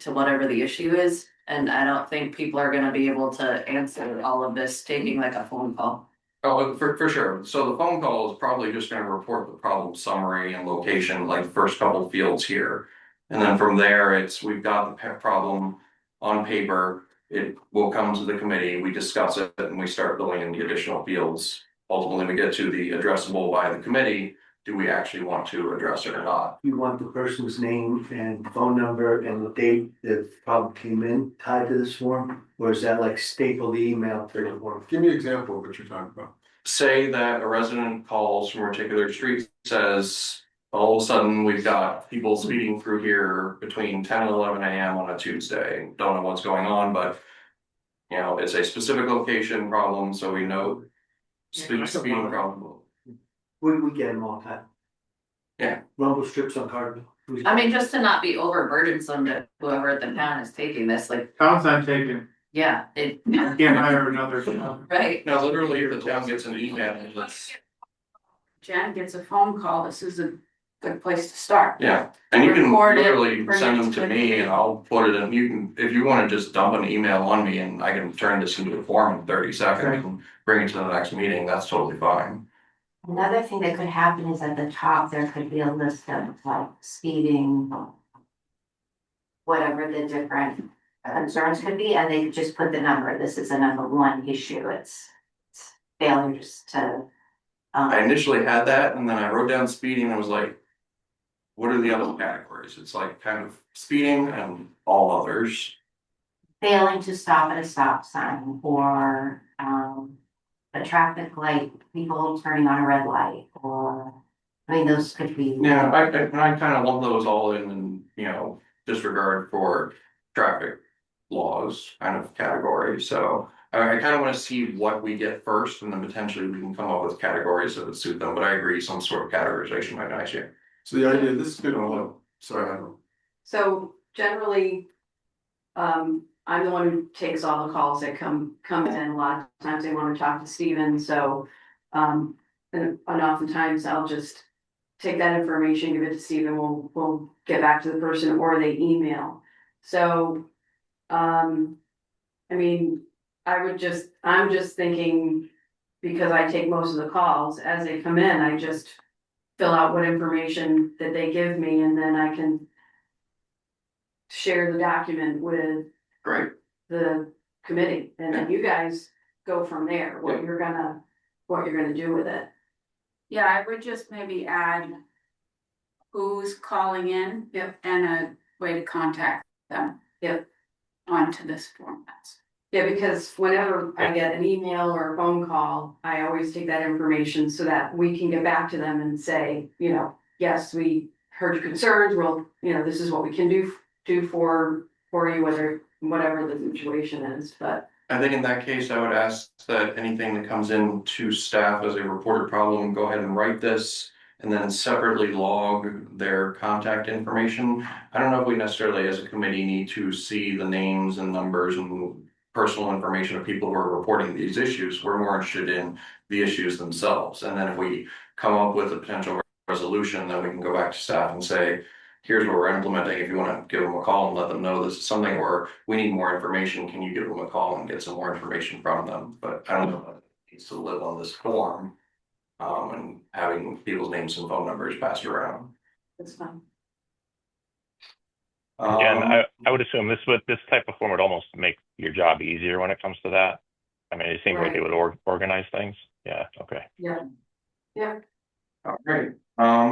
to whatever the issue is. And I don't think people are gonna be able to answer all of this taking like a phone call. Oh, for sure. So the phone call is probably just going to report the problem summary and location, like first couple fields here. And then from there, we've got the problem on paper. It will come to the committee, we discuss it, and we start filling in the additional fields. Ultimately, we get to the addressable by the committee. Do we actually want to address it or not? You want the person's name and phone number and the date the problem came in tied to this form? Or is that like stapled email to the form? Give me an example of what you're talking about. Say that a resident calls from a particular street, says, all of a sudden, we've got people speeding through here between 10 and 11 a.m. on a Tuesday. Don't know what's going on, but you know, it's a specific location problem, so we know speeding problem. We get them all the time. Yeah. Rumble strips on cardboard. I mean, just to not be overburdensome to whoever at the town is taking this, like, Town's not taking, yeah, it, can't hire another. right? Now, literally, if the town gets an email, Jen gets a phone call, this is a good place to start. yeah, and you can Record it, literally bring send it them to to the me and I'll put it in, you can, if you wanna just dump an email on me and I can turn this into a form in 30 seconds and bring it to the next meeting, that's totally fine. Another thing that could happen is at the top, there could be a list of like speeding. Whatever the different concerns could be, and they just put the number, this is a number 1 issue, it's failures to. I initially had that and then I wrote down speeding and I was like, what are the other categories? It's like kind of speeding and all others. Failing to stop at a stop sign or, a traffic light, people turning on a red light or, I mean, those could be. Yeah, I kind of lump those all in and, you know, disregard for traffic laws kind of category. So I kind of want to see what we get first and then potentially we can come up with categories that would suit them. But I agree, some sort of categorization might be nice here. So the idea, this is good, sorry, I don't. So generally, I'm the one who takes all the calls that come in. A lot of times they want to talk to Steven, so, and oftentimes I'll just take that information, give it to Steven, we'll get back to the person, or they email. So, I mean, I'm just thinking, because I take most of the calls, as they come in, I just fill out what information that they give me, and then I can share the document with Great. the committee, and then you guys go from there, what you're gonna do with it. Yeah, I would just maybe add who's calling in. Yep. And a way to contact them. Yep. Onto this format. Yeah, because whenever I get an email or a phone call, I always take that information so that we can get back to them and say, you know, yes, we heard your concerns, well, you know, this is what we can do for you, whatever the situation is, but. I think in that case, I would ask that anything that comes in to staff as a reported problem, go ahead and write this. And then separately log their contact information. I don't know if we necessarily as a committee need to see the names and numbers and personal information of people who are reporting these issues. We're more interested in the issues themselves. And then if we come up with a potential resolution, then we can go back to staff and say, here's what we're implementing. If you want to give them a call and let them know this is something where we need more information, can you give them a call and get some more information from them? But I don't know if it needs to live on this form. And having people's names and phone numbers passed around. That's fine. Jen, I would assume this type of form would almost make your job easier when it comes to that. I mean, it seems like Right. it would organize things. Yeah, okay. Yeah. Yeah. All right,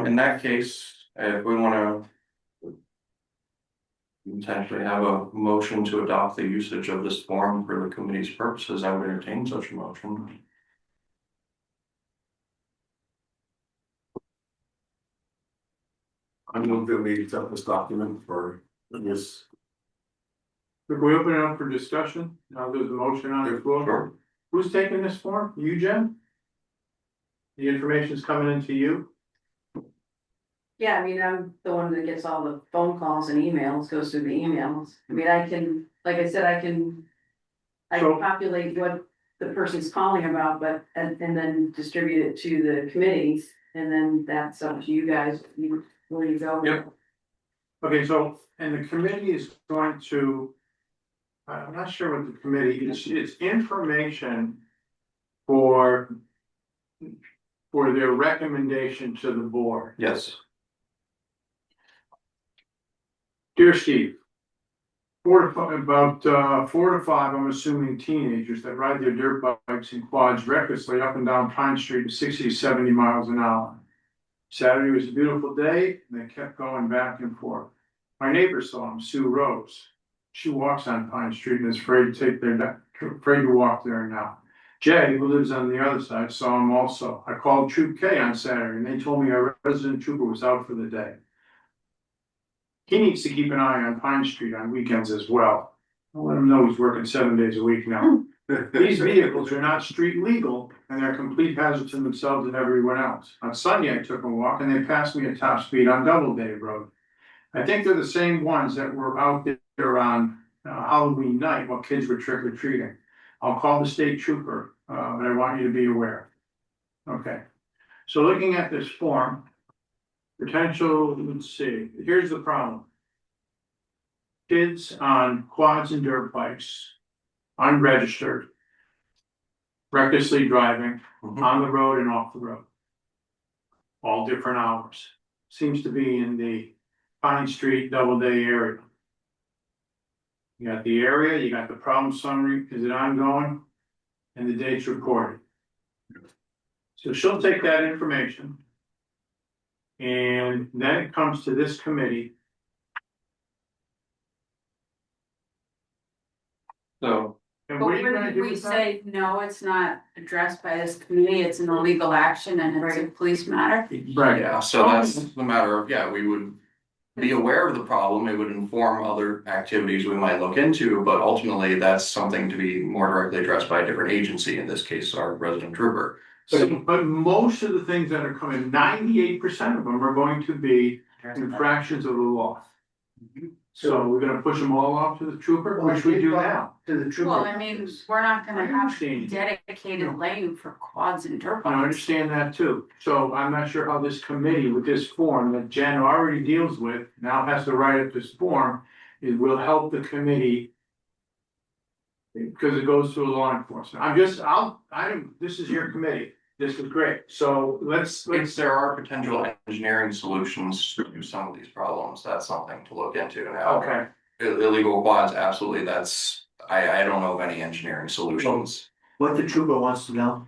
in that case, if we wanna potentially have a motion to adopt the usage of this form for the committee's purposes, I would entertain such a motion. I move that we accept this document for this. If we open it up for discussion, now there's a motion on the floor. Sure. Who's taking this form? You, Jen? The information's coming into you? Yeah, I mean, I'm the one that gets all the phone calls and emails, goes through the emails. I mean, I can, like I said, I can So- populate what the person's calling about, but, and then distribute it to the committees. And then that's up to you guys, where you go. Yep. Okay, so, and the committee is going to. I'm not sure what the committee is, it's information for. For their recommendation to the board. Yes. Dear Steve. 4 to 5, I'm assuming teenagers that ride their dirt bikes and quads recklessly up and down Pine Street at 60 to 70 miles an hour. Saturday was a beautiful day, and they kept going back and forth. My neighbor saw them, Sue Rose. She walks on Pine Street and is afraid to walk there now. Jay, who lives on the other side, saw him also. I called Troop K on Saturday, and they told me our resident trooper was out for the day. He needs to keep an eye on Pine Street on weekends as well. I'll let him know he's working 7 days a week now. These vehicles are not street legal, and they're complete hazards to themselves and everyone else. On Sunday, I took a walk and they passed me at top speed on Doubleday Road. I think they're the same ones that were out there on Halloween night while kids were trick or treating. I'll call the state trooper, but I want you to be aware. Okay, so looking at this form, potential, let's see, here's the problem. Kids on quads and dirt bikes, unregistered, recklessly driving on the road and off the road. All different hours. Seems to be in the Pine Street Doubleday area. You got the area, you got the problem summary, is it ongoing? And the dates recorded. So she'll take that information. And then it comes to this committee. So, And But what are you gonna wouldn't do we with that? say, no, it's not addressed by this committee, it's an illegal action and it's a police matter? Right. yeah, so that's the matter of, yeah, we would be aware of the problem, it would inform other activities we might look into, but ultimately that's something to be more directly addressed by a different agency, in this case, our resident trooper. But most of the things that are coming, 98% of them are going to be infractions of the law. So we're gonna push them all off to the trooper, which we do now. To the trooper. Well, I mean, we're not gonna I have understand. dedicated lane for quads and dirt I bikes. understand that too. So I'm not sure how this committee with this form that Jen already deals with, now has to write up this form, it will help the committee. Because it goes through law enforcement. This is your committee. This is great. So let's. If there are potential engineering solutions to some of these problems, that's something to look into now. Okay, Illegal quads, absolutely, I don't know of any engineering solutions. What the trooper wants to know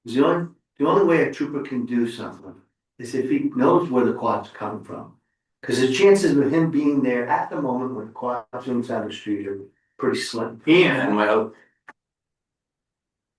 is the only way a trooper can do something is if he knows where the quad's coming from. Cause the chances of him being there at the moment when the quad zooms down the street are pretty slim. And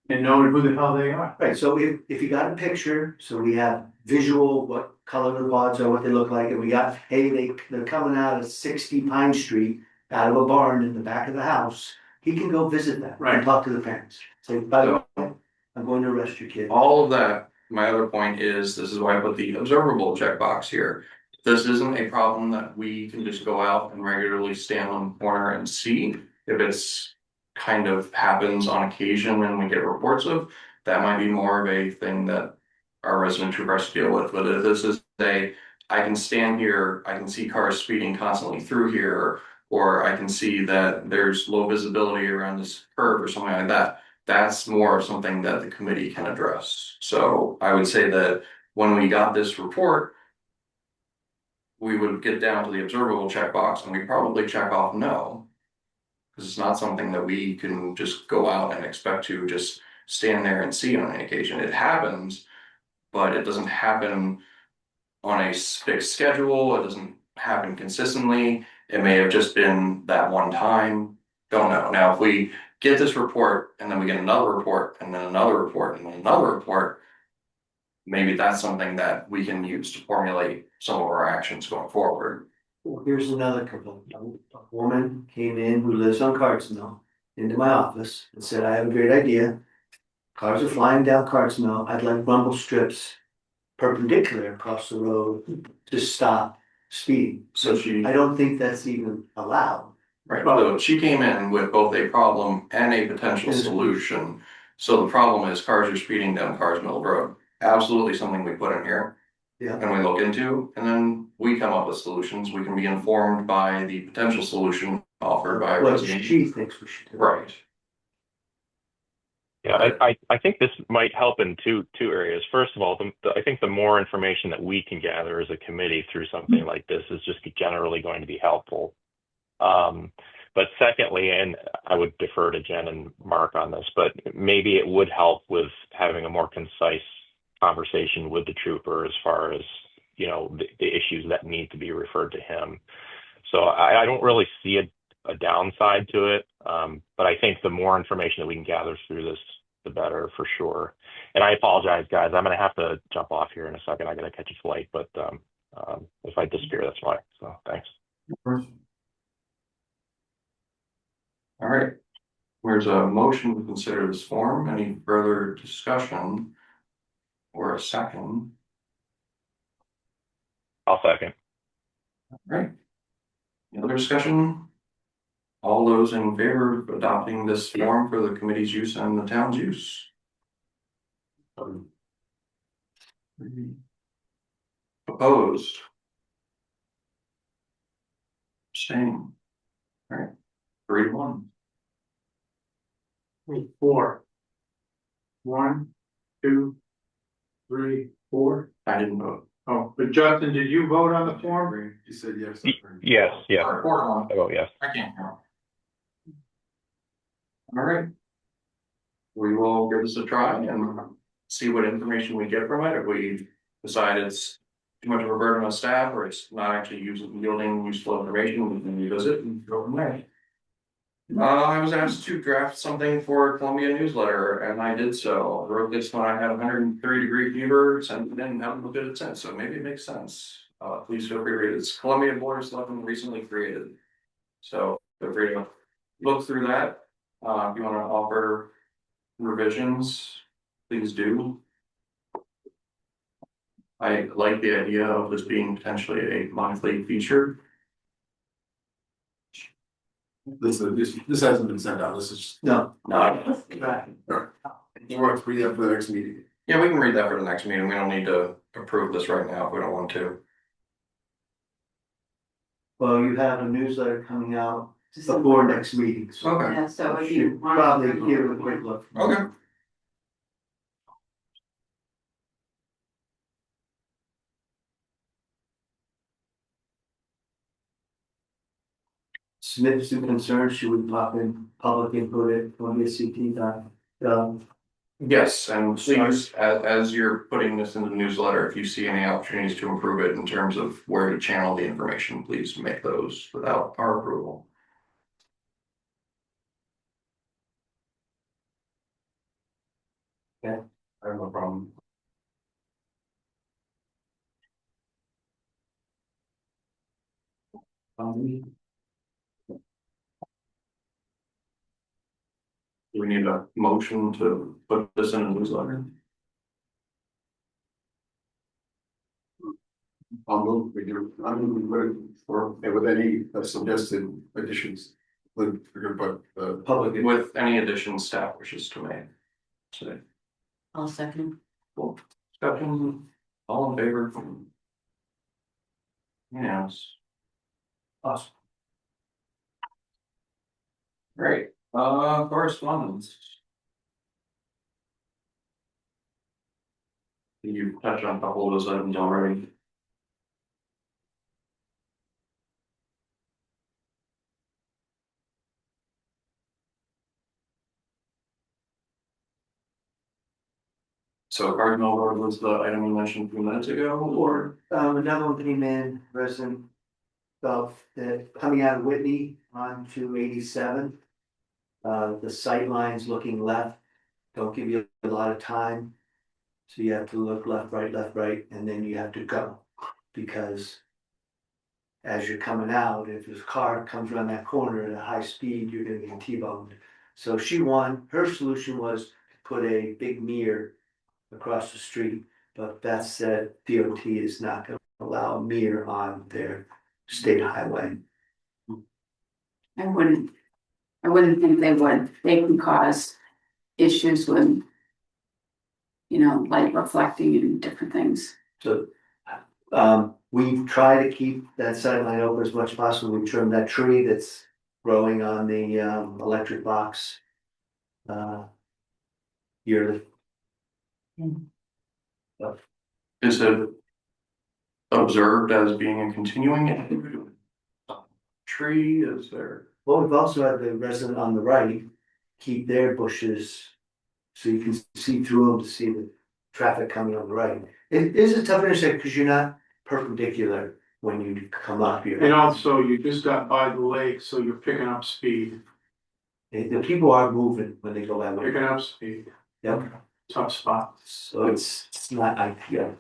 and knowing who the hell they are. Right, so if you got a picture, so we have visual, what color the quads are, what they look like, and we got, hey, they're coming out of 60 Pine Street, out of a barn in the back of the house, he can go visit them Right. and talk to the parents. Say, by the way, I'm going to arrest your kid. all of that, my other point is, this is why I put the observable checkbox here. This isn't a problem that we can just go out and regularly stand on the corner and see. If it's kind of happens on occasion and we get reports of, that might be more of a thing that our resident troopers have to deal with. But if this is I can stand here, I can see cars speeding constantly through here, or I can see that there's low visibility around this curve or something like that. That's more of something that the committee can address. So I would say that when we got this report, we would get down to the observable checkbox and we probably check off no. Because it's not something that we can just go out and expect to just stand there and see on any occasion. It happens, but it doesn't happen on a fixed schedule. It doesn't happen consistently. It may have just been that one time. Don't know. Now, if we get this report and then we get another report and then another report and then another report, maybe that's something that we can use to formulate some of our actions going forward. Well, here's another complaint. A woman came in who lives on Cards Mill into my office and said, I have a great idea. Cars are flying down Cards Mill. I'd like rumble strips perpendicular across the road to stop speeding. So she, I don't think that's even allowed. right, so she came in with both a problem and a potential solution. So the problem is cars are speeding down Cars Mill Road. Absolutely something we put in here. Yeah. And we look into, and then we come up with solutions. We can be informed by the potential solution offered by a What resident. she thinks we should do. Right. Yeah, I think this might help in two areas. First of all, I think the more information that we can gather as a committee through something like this is just generally going to be helpful. But secondly, and I would defer to Jen and Mark on this, but maybe it would help with having a more concise conversation with the trooper as far as, you know, the issues that need to be referred to him. So I don't really see a downside to it. But I think the more information that we can gather through this, the better for sure. And I apologize, guys. I'm going to have to jump off here in a second. I got to catch a flight, but if I disappear, that's why. So thanks. All right. There's a motion to consider this form. Any further discussion? Or a second? I'll second. All right. Any other discussion? All those in favor of adopting this form for the committee's use and the town's use? Opposed? Abstained? All right, 3-1. 4. 1, 2, 3, 4. I didn't vote. Oh, but Justin, did you vote on the form? You said yes. Yes, yes. All right, 4-1. I vote yes. I can't count. All right. We will give this a try and see what information we get from it. If we decide it's too much of a burden on staff, or it's not actually yielding useful information, we can revisit and go from there. I was asked to draft something for Columbia newsletter, and I did so. I wrote this when I had 130-degree fever, sent it in, haven't looked at it since, so maybe it makes sense. Please feel free to read it. It's Columbia Board of Selectmen recently created. So feel free to look through that. If you want to offer revisions, please do. I like the idea of this being potentially a monthly feature. This hasn't been sent out, this is, No. No. Right. you want to read that for the next meeting? Yeah, we can read that for the next meeting. We don't need to approve this right now if we don't want to. Well, you have a newsletter coming out before next meeting, so. Okay. Yeah, so if you Should want. probably give it a quick look. Okay. Submit some concerns, should we pop in public input at CT.gov? Yes, and please, as you're putting this in the newsletter, if you see any opportunities to improve it in terms of where to channel the information, please make those without our approval. Okay. I have no problem. Do we need a motion to put this in a newsletter? I'll move, with any suggested additions. But Public. With any additions staff wishes to make. Today. I'll second. Cool. Discussion, all in favor? Yes. Awesome. Great, correspondence. You touched on a couple of those items already. So Cardinal Road was the item you mentioned a few minutes ago, or? Another one came in, resident of, coming out of Whitney on 287. The sight lines looking left, don't give you a lot of time. So you have to look left, right, and then you have to go, because as you're coming out, if this car comes around that corner at a high speed, you're gonna get T-boned. So her solution was to put a big mirror across the street, but that said, DOT is not gonna allow a mirror on their state highway. I wouldn't think they would, they can cause issues with. Light reflecting and different things. So, we try to keep that sideline open as much as possible. We trim that tree that's growing on the, electric box. Yearly. Is it observed as being a continuing tree, is there? Well, we've also had the resident on the right keep their bushes. So you can see through them to see the traffic coming on the right. It is a tough intersection because you're not perpendicular when you come up here. And also, you just got by the lake, so you're picking up speed, The people are moving when they go that way. picking up speed, Yep. tough spot. So it's not ideal.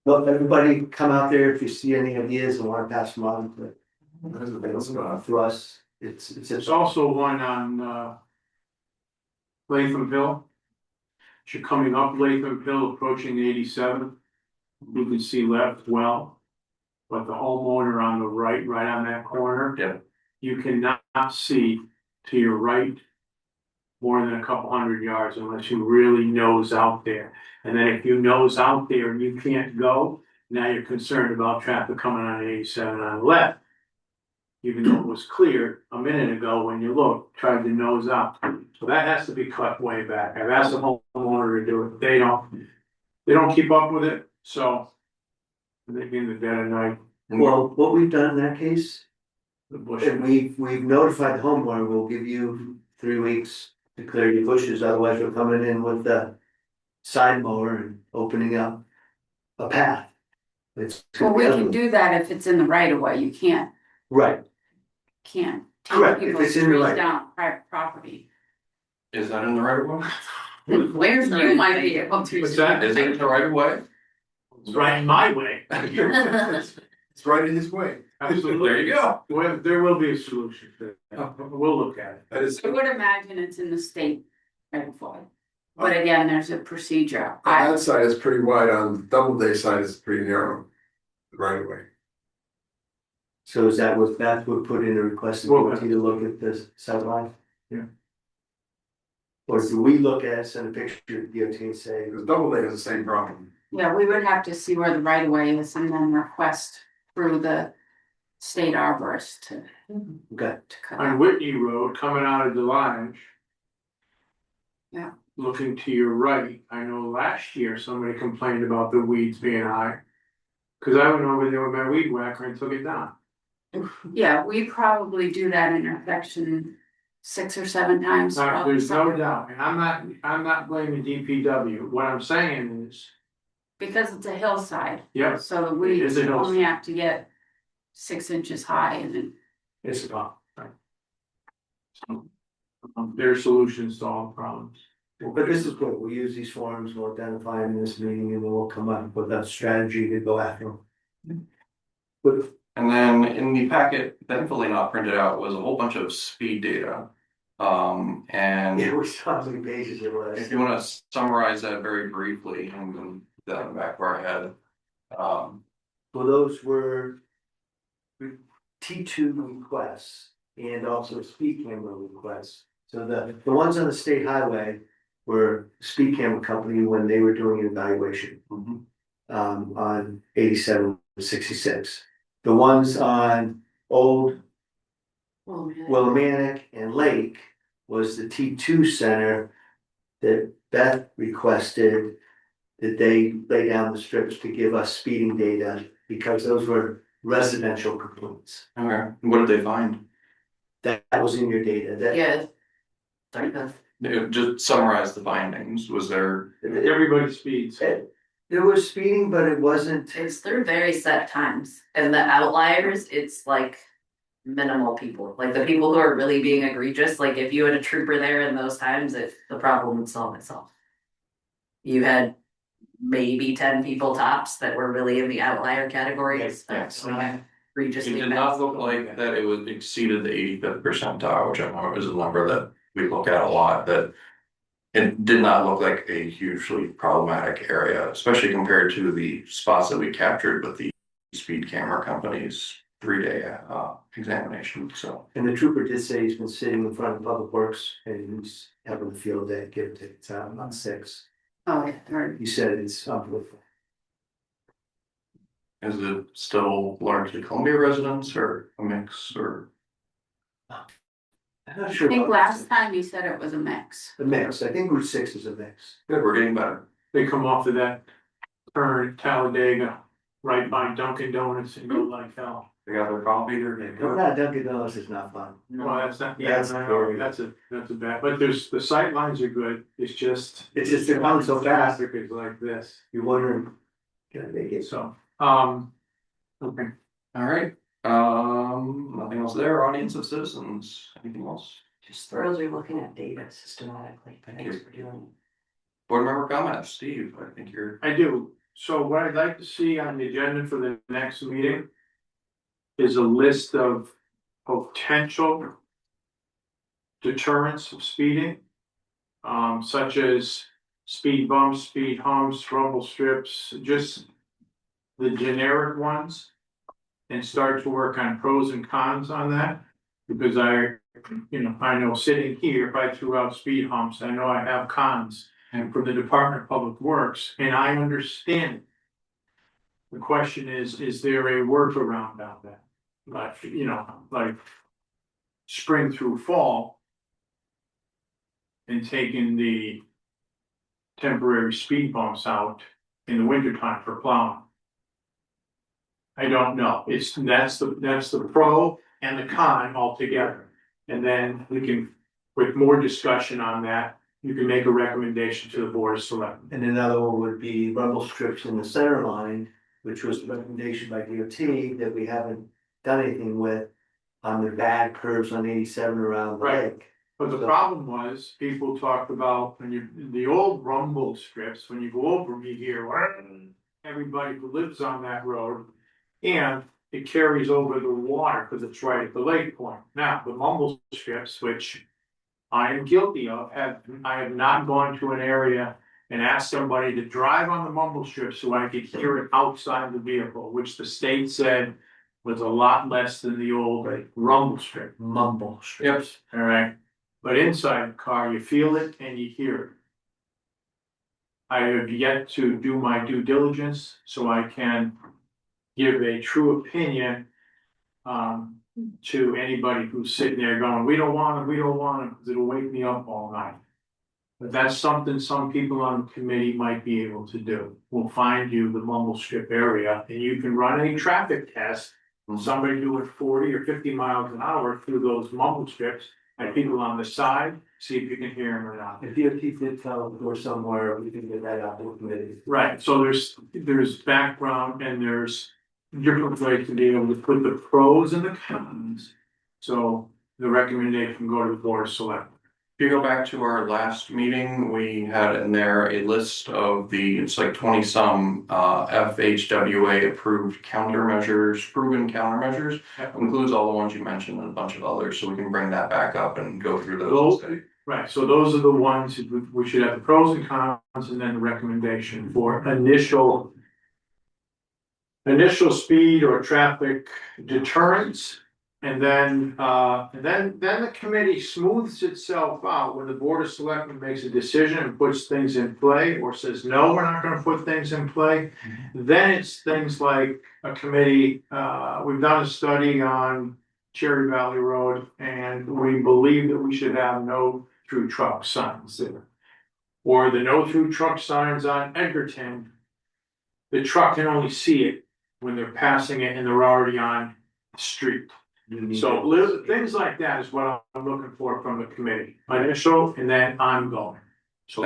But everybody come out there if you see any ideas and want to pass them on, but to us, it's There's also one on, Latham Hill. As you're coming up Latham Hill, approaching 87, you can see left well. But the homeowner on the right on that corner. Yeah. You cannot see to your right more than a couple hundred yards unless you really nose out there. And then if you nose out there and you can't go, now you're concerned about traffic coming on 87 on the left. Even though it was clear a minute ago when you looked, tried to nose out. So that has to be cut way back. I've asked the homeowner to do it. They don't keep up with it, so. They get in the dead of night, Well, what we've done in that case, the bush. and we've notified the homeowner, we'll give you 3 weeks to clear your bushes, otherwise we're coming in with the side mower and opening up a path. It's. Well, we can do that if it's in the right of way, you can't Right, take Correct, if people's it's in the trees right- down private property. Is that in the right of way? Where's the You right might way? be able to. What's that? Is it in the right of way? It's right in my way. It's right in his way. Absolutely. There you go. Well, there will be a solution to that. We'll look at it. That is, I would imagine it's in the state right of way. Oh. But again, there's a procedure. on that side is pretty wide, on the Doubleday side is pretty narrow. Right away. so is that what Beth would put in a request to Well, DOT to look at this sightline? Yeah. Or do we look at it, send a picture to DOT and say, Because Doubleday has the same problem. Yeah, we would have to see where the right of way is and then request through the state arborist to okay, cut On out. Whitney Road, coming out of Delange. Yeah. Looking to your right, I know last year somebody complained about the weeds being high. Cause I went over there with my weed whacker and took it down. Yeah, we probably do that intersection 6 or 7 times. throughout the There's no summer. doubt, and I'm not blaming DPW, what I'm saying is, Because it's a hillside, yes, so the It weeds is a hillside. only have to get 6 inches high and then. it's a problem, right? So, there are solutions to all problems. but this is good, we use these forums, we'll identify them in this meeting and then we'll come up with a strategy to go after them. But And then in the packet, thankfully not printed out, was a whole bunch of speed data. And yeah, we saw how many pages it was. if you wanna summarize that very briefly and then put that in the back of our head. Well, those were T2 requests and also speed camera requests. So the ones on the state highway were speed camera company when they were doing an evaluation on 8766. The ones on Old Oh, man. Willimantic and Lake was the T2 center that Beth requested that they lay down the strips to give us speeding data because those were residential complaints. Okay, what did they find? That was in your data, that. Yeah. Sorry, Beth. Just summarize the findings, was there, Everybody speeds. There was speeding, but it wasn't, It's through very set times, and the outliers, it's like minimal people, like the people who are really being egregious, like if you had a trooper there in those times, the problem would solve itself. You had maybe 10 people tops that were really in the outlier categories. That's not it egregiously did not fast. look like that it was exceeded the 85th percentile, which I know is a number that we look at a lot, that it did not look like a hugely problematic area, especially compared to the spots that we captured with the speed camera company's 3-day examination, so. and the trooper did say he's been sitting in front of Public Works and he's having a field day, give tickets out on 6. Oh, yeah, or- He said it's unbelievable. Is it still largely Columbia residents or a mix or? I'm not sure. I think about last time you said it was a mix. The mix, I think Route 6 is a mix. Good, we're getting better. They come off of that turn at Talladega, right by Dunkin' Donuts and go like hell. They got their coffee, they're getting No, good. not Dunkin' Donuts is not fun. Well, that's not, That's I know, scary. that's a bad, but there's, the sight lines are good, it's just. It's just they're coming so fast. Traffic is like this, You're wondering, can I make it? so, okay. All right, nothing else there, audience of citizens, anything else? Just thrills are looking at data systematically. Thank Thanks you. for doing it. Board member comments, Steve, I think you're. I do, so what I'd like to see on the agenda for the next meeting is a list of potential deterrents of speeding, such as speed bumps, speed humps, rumble strips, just the generic ones, and start to work on pros and cons on that, because I know sitting here, if I threw out speed humps, I know I have cons and from the Department of Public Works, and I understand it. The question is there a workaround on that? Like, like spring through fall and taking the temporary speed bumps out in the wintertime for plowing. I don't know, that's the pro and the con altogether. And then we can, with more discussion on that, you can make a recommendation to the board of selectmen. And another one would be rumble strips in the center line which was the recommendation by DOT that we haven't done anything with on the bad curves on 87 around the Right. lake. But the problem was, people talked about when you, the old rumble strips, when you go over them, you hear, "Whirr," everybody who lives on that road. And it carries over the water, because it's right at the lake point. Now, the mumble strips, which I am guilty of, I have not gone to an area and asked somebody to drive on the mumble strip so I could hear it outside the vehicle, which the state said was a lot less than the old rumble strip. Mumble Yep. strips. All right, but inside the car, you feel it and you hear it. I have yet to do my due diligence, so I can give a true opinion. To anybody who's sitting there going, we don't want it, because it'll wake me up all night. But that's something some people on the committee might be able to do. We'll find you the mumble strip area and you can run a traffic test. Somebody doing 40 or 50 miles an hour through those mumble strips and people on the side, see if you can hear them or not. If DOT did tell us or somewhere, we can get that out to the committee. Right, so there's background and there's different ways to be able to put the pros and the cons. So the recommendation go to the board of select. If you go back to our last meeting, we had in there a list of it's like 20 some FHWA approved countermeasures, proven countermeasures. Includes all the ones you mentioned and a bunch of others, so we can bring that back up and go through those. Right, so those are the ones, we should have the pros and cons and then the recommendation for initial speed or traffic deterrence. And then the committee smooths itself out when the board of selectmen makes a decision and puts things in play or says, no, we're not gonna put things in play. Then it's things like a committee, we've done a study on Cherry Valley Road and we believe that we should have no through truck signs there. Or the no through truck signs on Edgerton. The truck can only see it when they're passing it and they're already on the street. So things like that is what I'm looking for from the committee, initial and then ongoing. So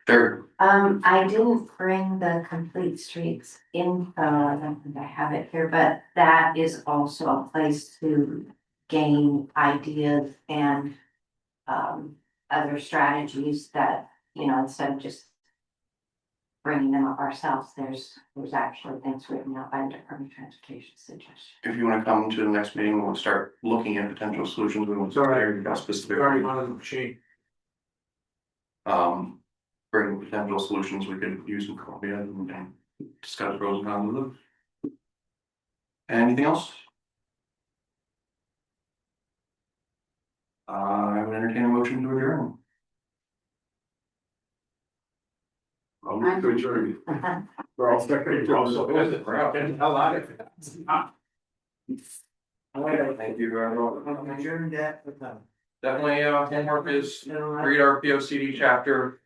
There, I didn't bring the complete streets info, I don't think I have it here, but that is also a place to gain ideas and other strategies that, instead of just bringing them up ourselves, there's actually things written out by the Department of Transportation suggestions. if you wanna come to the next meeting, we'll start looking at potential solutions. We won't start specific. already on the machine. Bring potential solutions we could use in Columbia and discuss pros and cons with them. Anything else? I would entertain a motion to adjourn. I'll move to adjourn. We're all second, we're also. We're out. Get the hell out of it. Thank you, everyone. Adjourn that. Definitely, homework is read our P O C D chapter.